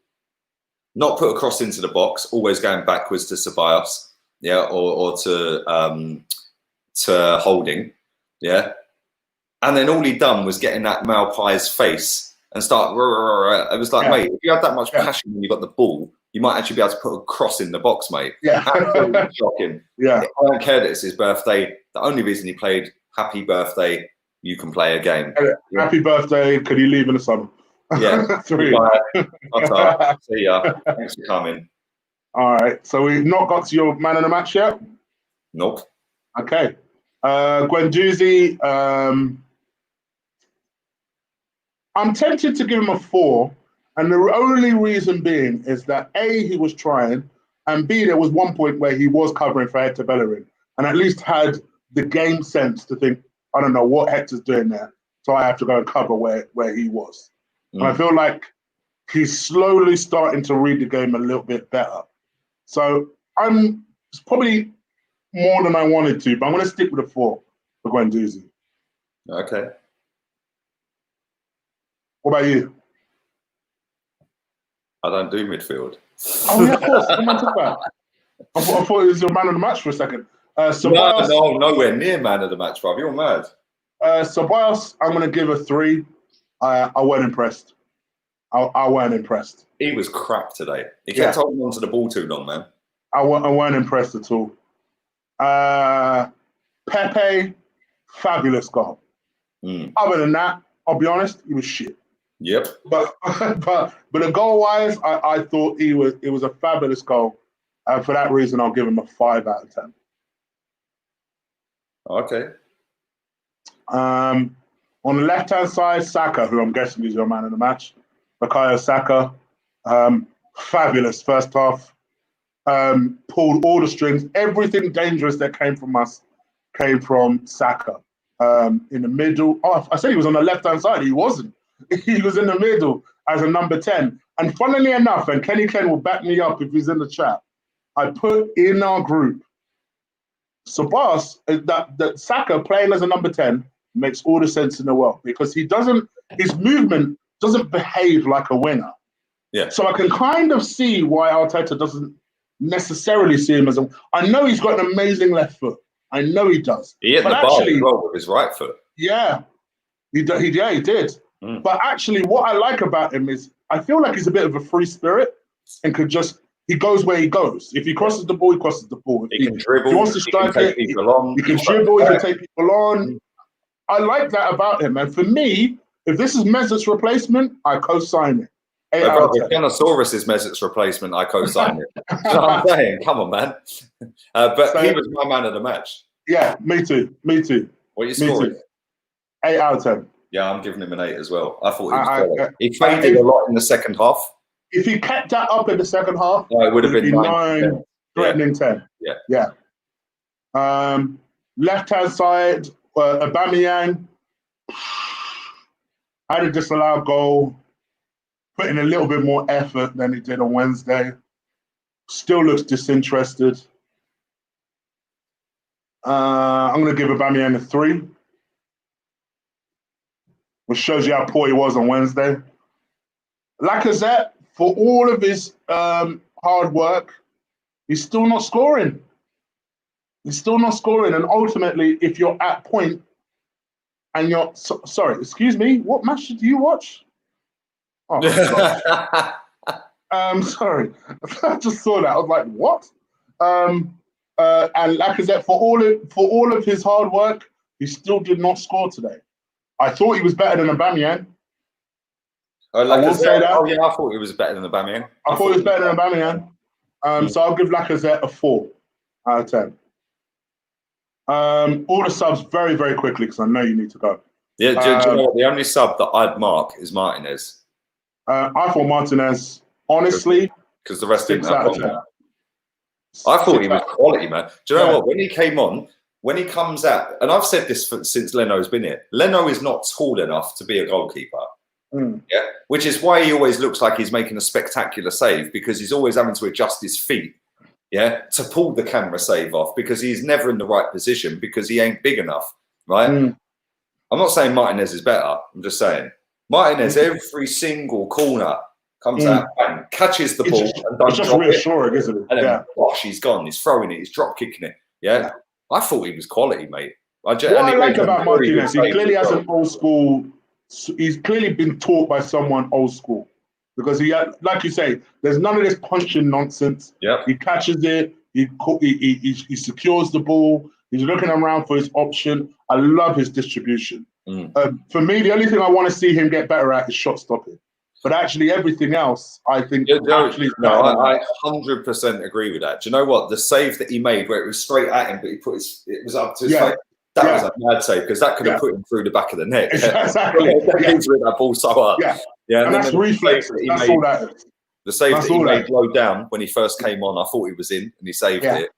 Speaker 2: not put a cross into the box, always going backwards to Ceballos, or to Holding, and then all he done was get in that Maupai's face and start. It was like, mate, if you had that much passion when you got the ball, you might actually be able to put a cross in the box, mate.
Speaker 1: Yeah,
Speaker 2: absolutely shocking.
Speaker 1: Yeah,
Speaker 2: I don't care that it's his birthday. The only reason he played, happy birthday, you can play a game.
Speaker 1: Happy birthday. Could you leave in the summer?
Speaker 2: Yeah.
Speaker 1: 3.
Speaker 2: Bye. See ya. Thanks for coming.
Speaker 1: All right. So we've not got to your man of the match yet?
Speaker 2: Nope.
Speaker 1: Okay. Guendouzi, I'm tempted to give him a 4. And the only reason being is that A, he was trying, and B, there was one point where he was covering for Hector Bellerin and at least had the game sense to think, I don't know what Hector's doing there, so I have to go and cover where he was. And I feel like he's slowly starting to read the game a little bit better. So it's probably more than I wanted to, but I'm going to stick with a 4 for Guendouzi.
Speaker 2: Okay.
Speaker 1: What about you?
Speaker 2: I don't do midfield.
Speaker 1: Oh, yeah, of course. Come on, talk about it. I thought it was your man of the match for a second. Ceballos,
Speaker 2: no, nowhere near man of the match, bruv. You're mad.
Speaker 1: Ceballos, I'm going to give a 3. I weren't impressed. I weren't impressed.
Speaker 2: He was crap today. He kept holding on to the ball too long, man.
Speaker 1: I weren't impressed at all. Pepe, fabulous goal. Other than that, I'll be honest, he was shit.
Speaker 2: Yep.
Speaker 1: But the goal-wise, I thought it was a fabulous goal. For that reason, I'll give him a 5 out of 10.
Speaker 2: Okay.
Speaker 1: On the left-hand side, Saka, who I'm guessing is your man of the match. Bukayo Saka, fabulous first half. Pulled all the strings. Everything dangerous that came from us came from Saka. In the middle. Oh, I said he was on the left-hand side. He wasn't. He was in the middle as a number 10. And funnily enough, and Kenny Ken will back me up if he's in the chat, I put in our group, Sabas, that Saka playing as a number 10 makes all the sense in the world because his movement doesn't behave like a winger.
Speaker 2: Yeah.
Speaker 1: So I can kind of see why Arteta doesn't necessarily see him as a. I know he's got an amazing left foot. I know he does.
Speaker 2: He hit the ball as well with his right foot.
Speaker 1: Yeah, he did. But actually, what I like about him is I feel like he's a bit of a free spirit and he goes where he goes. If he crosses the ball, he crosses the ball. If
Speaker 2: he can dribble.
Speaker 1: He wants to strike it. He can dribble. He can take people on. I like that about him. And for me, if this is Mesut's replacement, I co-sign it.
Speaker 2: If Canosaurus is Mesut's replacement, I co-sign it. You know what I'm saying? Come on, man. But he was my man of the match.
Speaker 1: Yeah, me too. Me too.
Speaker 2: What are you
Speaker 1: Me
Speaker 2: scoring?
Speaker 1: too. 8 out of 10.
Speaker 2: Yeah, I'm giving him an 8 as well. I thought he was quality. He
Speaker 1: I-
Speaker 2: faded a lot in the second half.
Speaker 1: If he kept that up in the second half,
Speaker 2: it would have been
Speaker 1: 9, threatening 10.
Speaker 2: Yeah.
Speaker 1: Left-hand side, Aubameyang had a disallowed goal, put in a little bit more effort than he did on Wednesday. Still looks disinterested. I'm going to give Aubameyang a 3, which shows you how poor he was on Wednesday. Lacazette, for all of his hard work, he's still not scoring. He's still not scoring. And ultimately, if you're at point and you're... sorry, excuse me, what match did you watch? Oh, gosh. Sorry. I just saw that. I was like, what? And Lacazette, for all of his hard work, he still did not score today. I thought he was better than Aubameyang.
Speaker 2: I will say that. Oh, yeah, I thought he was better than Aubameyang.
Speaker 1: I thought he was better than Aubameyang. So I'll give Lacazette a 4 out of 10. All the subs very, very quickly because I know you need to go.
Speaker 2: Yeah, do you know what? The only sub that I'd mark is Martinez.
Speaker 1: I thought Martinez, honestly,
Speaker 2: because the rest didn't have one. I thought
Speaker 1: 6
Speaker 2: he was quality, man. Do you know what? When he came on, when he comes out, and I've said this since Leno's been here, Leno is not tall enough to be a goalkeeper. Yeah, which is why he always looks like he's making a spectacular save, because he's always having to adjust his feet, to pull the camera save off, because he's never in the right position because he ain't big enough, right? I'm not saying Martinez is better. I'm just saying Martinez every single corner comes out and catches the ball and doesn't
Speaker 1: just
Speaker 2: drop
Speaker 1: reassuring, isn't it?
Speaker 2: And then, gosh, he's gone. He's throwing it. He's drop kicking it. Yeah. I thought he was quality, mate.
Speaker 1: What I like about Martinez, he clearly has an old school. He's clearly been taught by someone old school, because he had, like you say, there's none of this punching nonsense.
Speaker 2: Yeah.
Speaker 1: He catches it. He secures the ball. He's looking around for his option. I love his distribution. For me, the only thing I want to see him get better at is shot stopping. But actually, everything else, I think,
Speaker 2: I 100% agree with that. Do you know what? The save that he made, where it was straight at him, but it was up to his face. That was a mad save, because that could have put him through the back of the net.
Speaker 1: Exactly.
Speaker 2: That ball so hard.
Speaker 1: And that's reflex. That's all that is.
Speaker 2: The save that he made low down when he first came on, I thought he was in, and he saved it.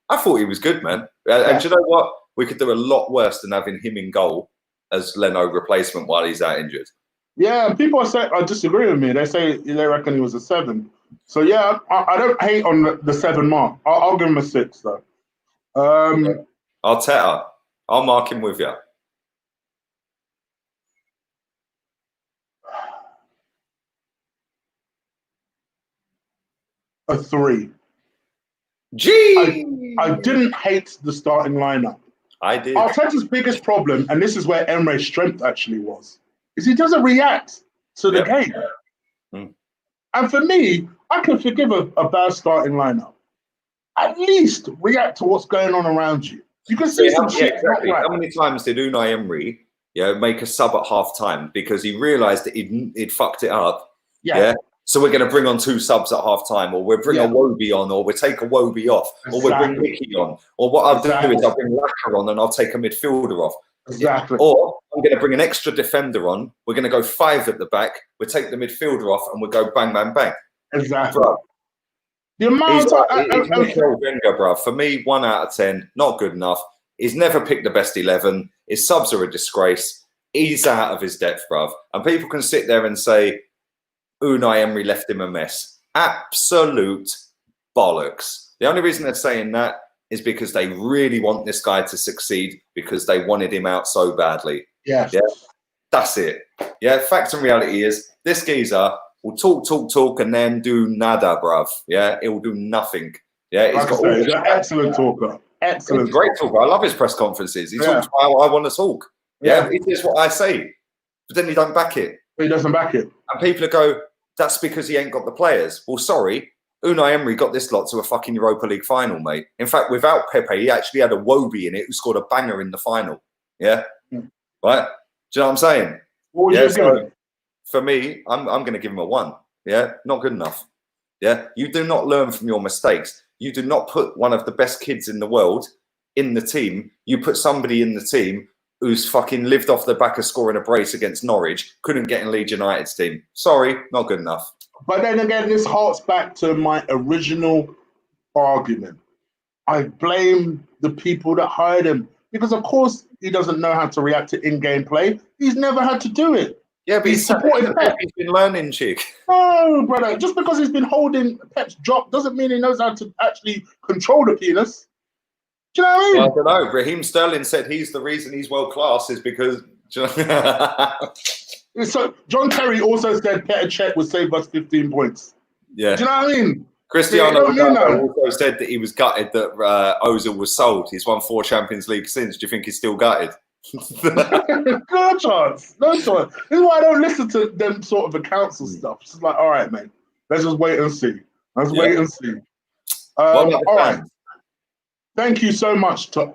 Speaker 2: I thought he was good, man. And do you know what? We could do a lot worse than having him in goal as Leno replacement while he's out injured.
Speaker 1: Yeah, people are disagree with me. They reckon he was a 7. So yeah, I don't hate on the 7 mark. I'll give him a 6 though.
Speaker 2: Arteta, I'll mark him with you.
Speaker 1: A 3.
Speaker 2: Gee,
Speaker 1: I didn't hate the starting lineup.
Speaker 2: I did.
Speaker 1: Arteta's biggest problem, and this is where Emre's strength actually was, is he doesn't react to the game. And for me, I can forgive a bad starting lineup. At least react to what's going on around you. You can see some shit.
Speaker 2: Exactly. How many times did Unai Emery make a sub at half time because he realised that he'd fucked it up? So we're going to bring on 2 subs at half time, or we'll bring a Wobie on, or we'll take a Wobie off, or we'll bring Mickey on. Or what I'll do is I'll bring Laka on and I'll take a midfielder off. Or I'm going to bring an extra defender on. We're going to go 5 at the back. We'll take the midfielder off and we'll go bang, bang, bang.
Speaker 1: Exactly.
Speaker 2: Bro,
Speaker 1: the amount
Speaker 2: he's Mikel Wenger, bro. For me, 1 out of 10, not good enough. He's never picked the best 11. His subs are a disgrace. He's out of his depth, bruv. And people can sit there and say, Unai Emery left him a mess. Absolute bollocks. The only reason they're saying that is because they really want this guy to succeed, because they wanted him out so badly.
Speaker 1: Yeah.
Speaker 2: That's it. Fact and reality is this geezer will talk, and then do nada, bruv. He'll do nothing. He's got
Speaker 1: he's an excellent talker. Excellent.
Speaker 2: He's a great talker. I love his press conferences. He talks how I want to talk. It is what I say. But then he don't back it.
Speaker 1: He doesn't back it.
Speaker 2: And people go, that's because he ain't got the players. Well, sorry. Unai Emery got this lot to a fucking Europa League final, mate. In fact, without Pepe, he actually had a Wobie in it who scored a banger in the final. Right? Do you know what I'm saying? So for me, I'm going to give him a 1. Not good enough. You do not learn from your mistakes. You do not put one of the best kids in the world in the team. You put somebody in the team who's fucking lived off the back of scoring a brace against Norwich, couldn't get in Leeds United's team. Sorry, not good enough.
Speaker 1: But then again, this harks back to my original argument. I blame the people that hired him because, of course, he doesn't know how to react to in-game play. He's never had to do it.
Speaker 2: Yeah, but he's supported Pep. He's been learning, chick.
Speaker 1: No, brother. Just because he's been holding Pep's job doesn't mean he knows how to actually control the penis. Do you know what I mean?
Speaker 2: I don't know. Raheem Sterling said he's the reason he's world class is because.
Speaker 1: So John Terry also said Petr Cech would save us 15 points.
Speaker 2: Yeah.
Speaker 1: Do you know what I mean?
Speaker 2: Cristiano Ronaldo also said that he was gutted that Ozil was sold. He's won 4 Champions League since. Do you think he's still gutted?
Speaker 1: No chance. No chance. This is why I don't listen to them sort of accounts and stuff. It's just like, all right, mate. Let's just wait and see. Let's wait and see. All right. Thank you so much to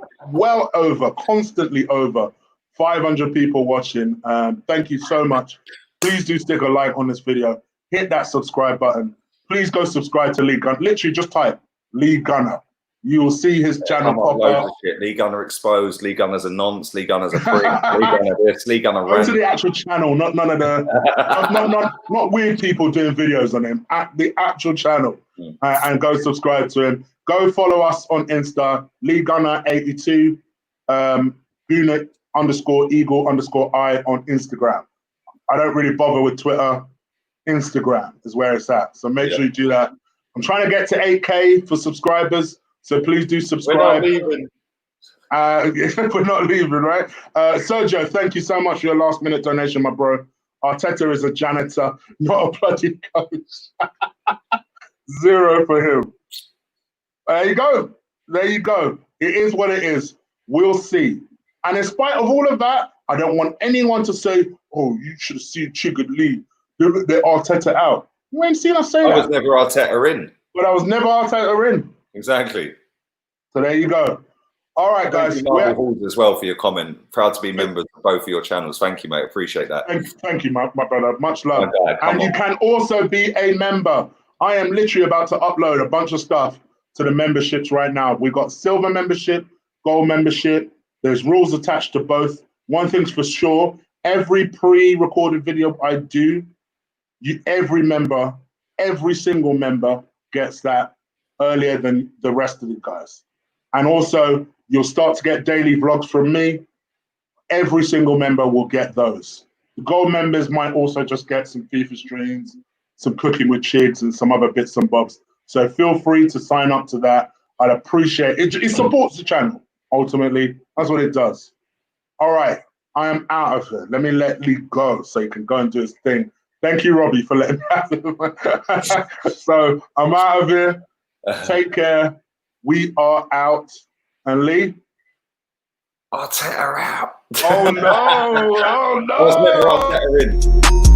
Speaker 1: constantly over 500 people watching. Thank you so much. Please do stick a like on this video. Hit that subscribe button. Please go subscribe to Lee Gunner. Literally just type Lee Gunner. You will see his channel pop up.
Speaker 2: Lee Gunner exposed. Lee Gunner's a nonce. Lee Gunner's a prick. Lee Gunner this. Lee Gunner
Speaker 1: go to the actual channel, not none of the not weird people doing videos on him. At the actual channel, and go subscribe to him. Go follow us on Insta, Lee Gunner 82, Guna _Eagle_I on Instagram. I don't really bother with Twitter. Instagram is where it's at. So make sure you do that. I'm trying to get to 8K for subscribers. So please do subscribe.
Speaker 2: We're not leaving.
Speaker 1: We're not leaving, right? Sergio, thank you so much for your last minute donation, my bro. Arteta is a janitor, not a bloody coach. 0 for him. There you go. There you go. It is what it is. We'll see. And in spite of all of that, I don't want anyone to say, oh, you should have seen Chigga Lee. The Arteta out. You ain't seen us say that.
Speaker 2: I was never Arteta in.
Speaker 1: But I was never Arteta in.
Speaker 2: Exactly.
Speaker 1: So there you go. All right, guys.
Speaker 2: Thank you, Marvel Halls, as well, for your comment. Proud to be members of both of your channels. Thank you, mate. Appreciate that.
Speaker 1: Thank you, my brother. Much love. And you can also be a member. I am literally about to upload a bunch of stuff to the memberships right now. We've got silver membership, gold membership. There's rules attached to both. One thing's for sure, every pre-recorded video I do, every single member gets that earlier than the rest of the guys. And also, you'll start to get daily vlogs from me. Every single member will get those. The gold members might also just get some FIFA streams, some cooking with Chigs, and some other bits and bobs. So feel free to sign up to that. I'd appreciate it. It supports the channel, ultimately. That's what it does. All right, I am out of here. Let me let Lee go so he can go and do his thing. Thank you, Robbie, for letting me have him. So I'm out of here. Take care. We are out. And Lee?
Speaker 2: Arteta out.
Speaker 1: Oh, no. Oh, no.
Speaker 2: I was never Arteta in.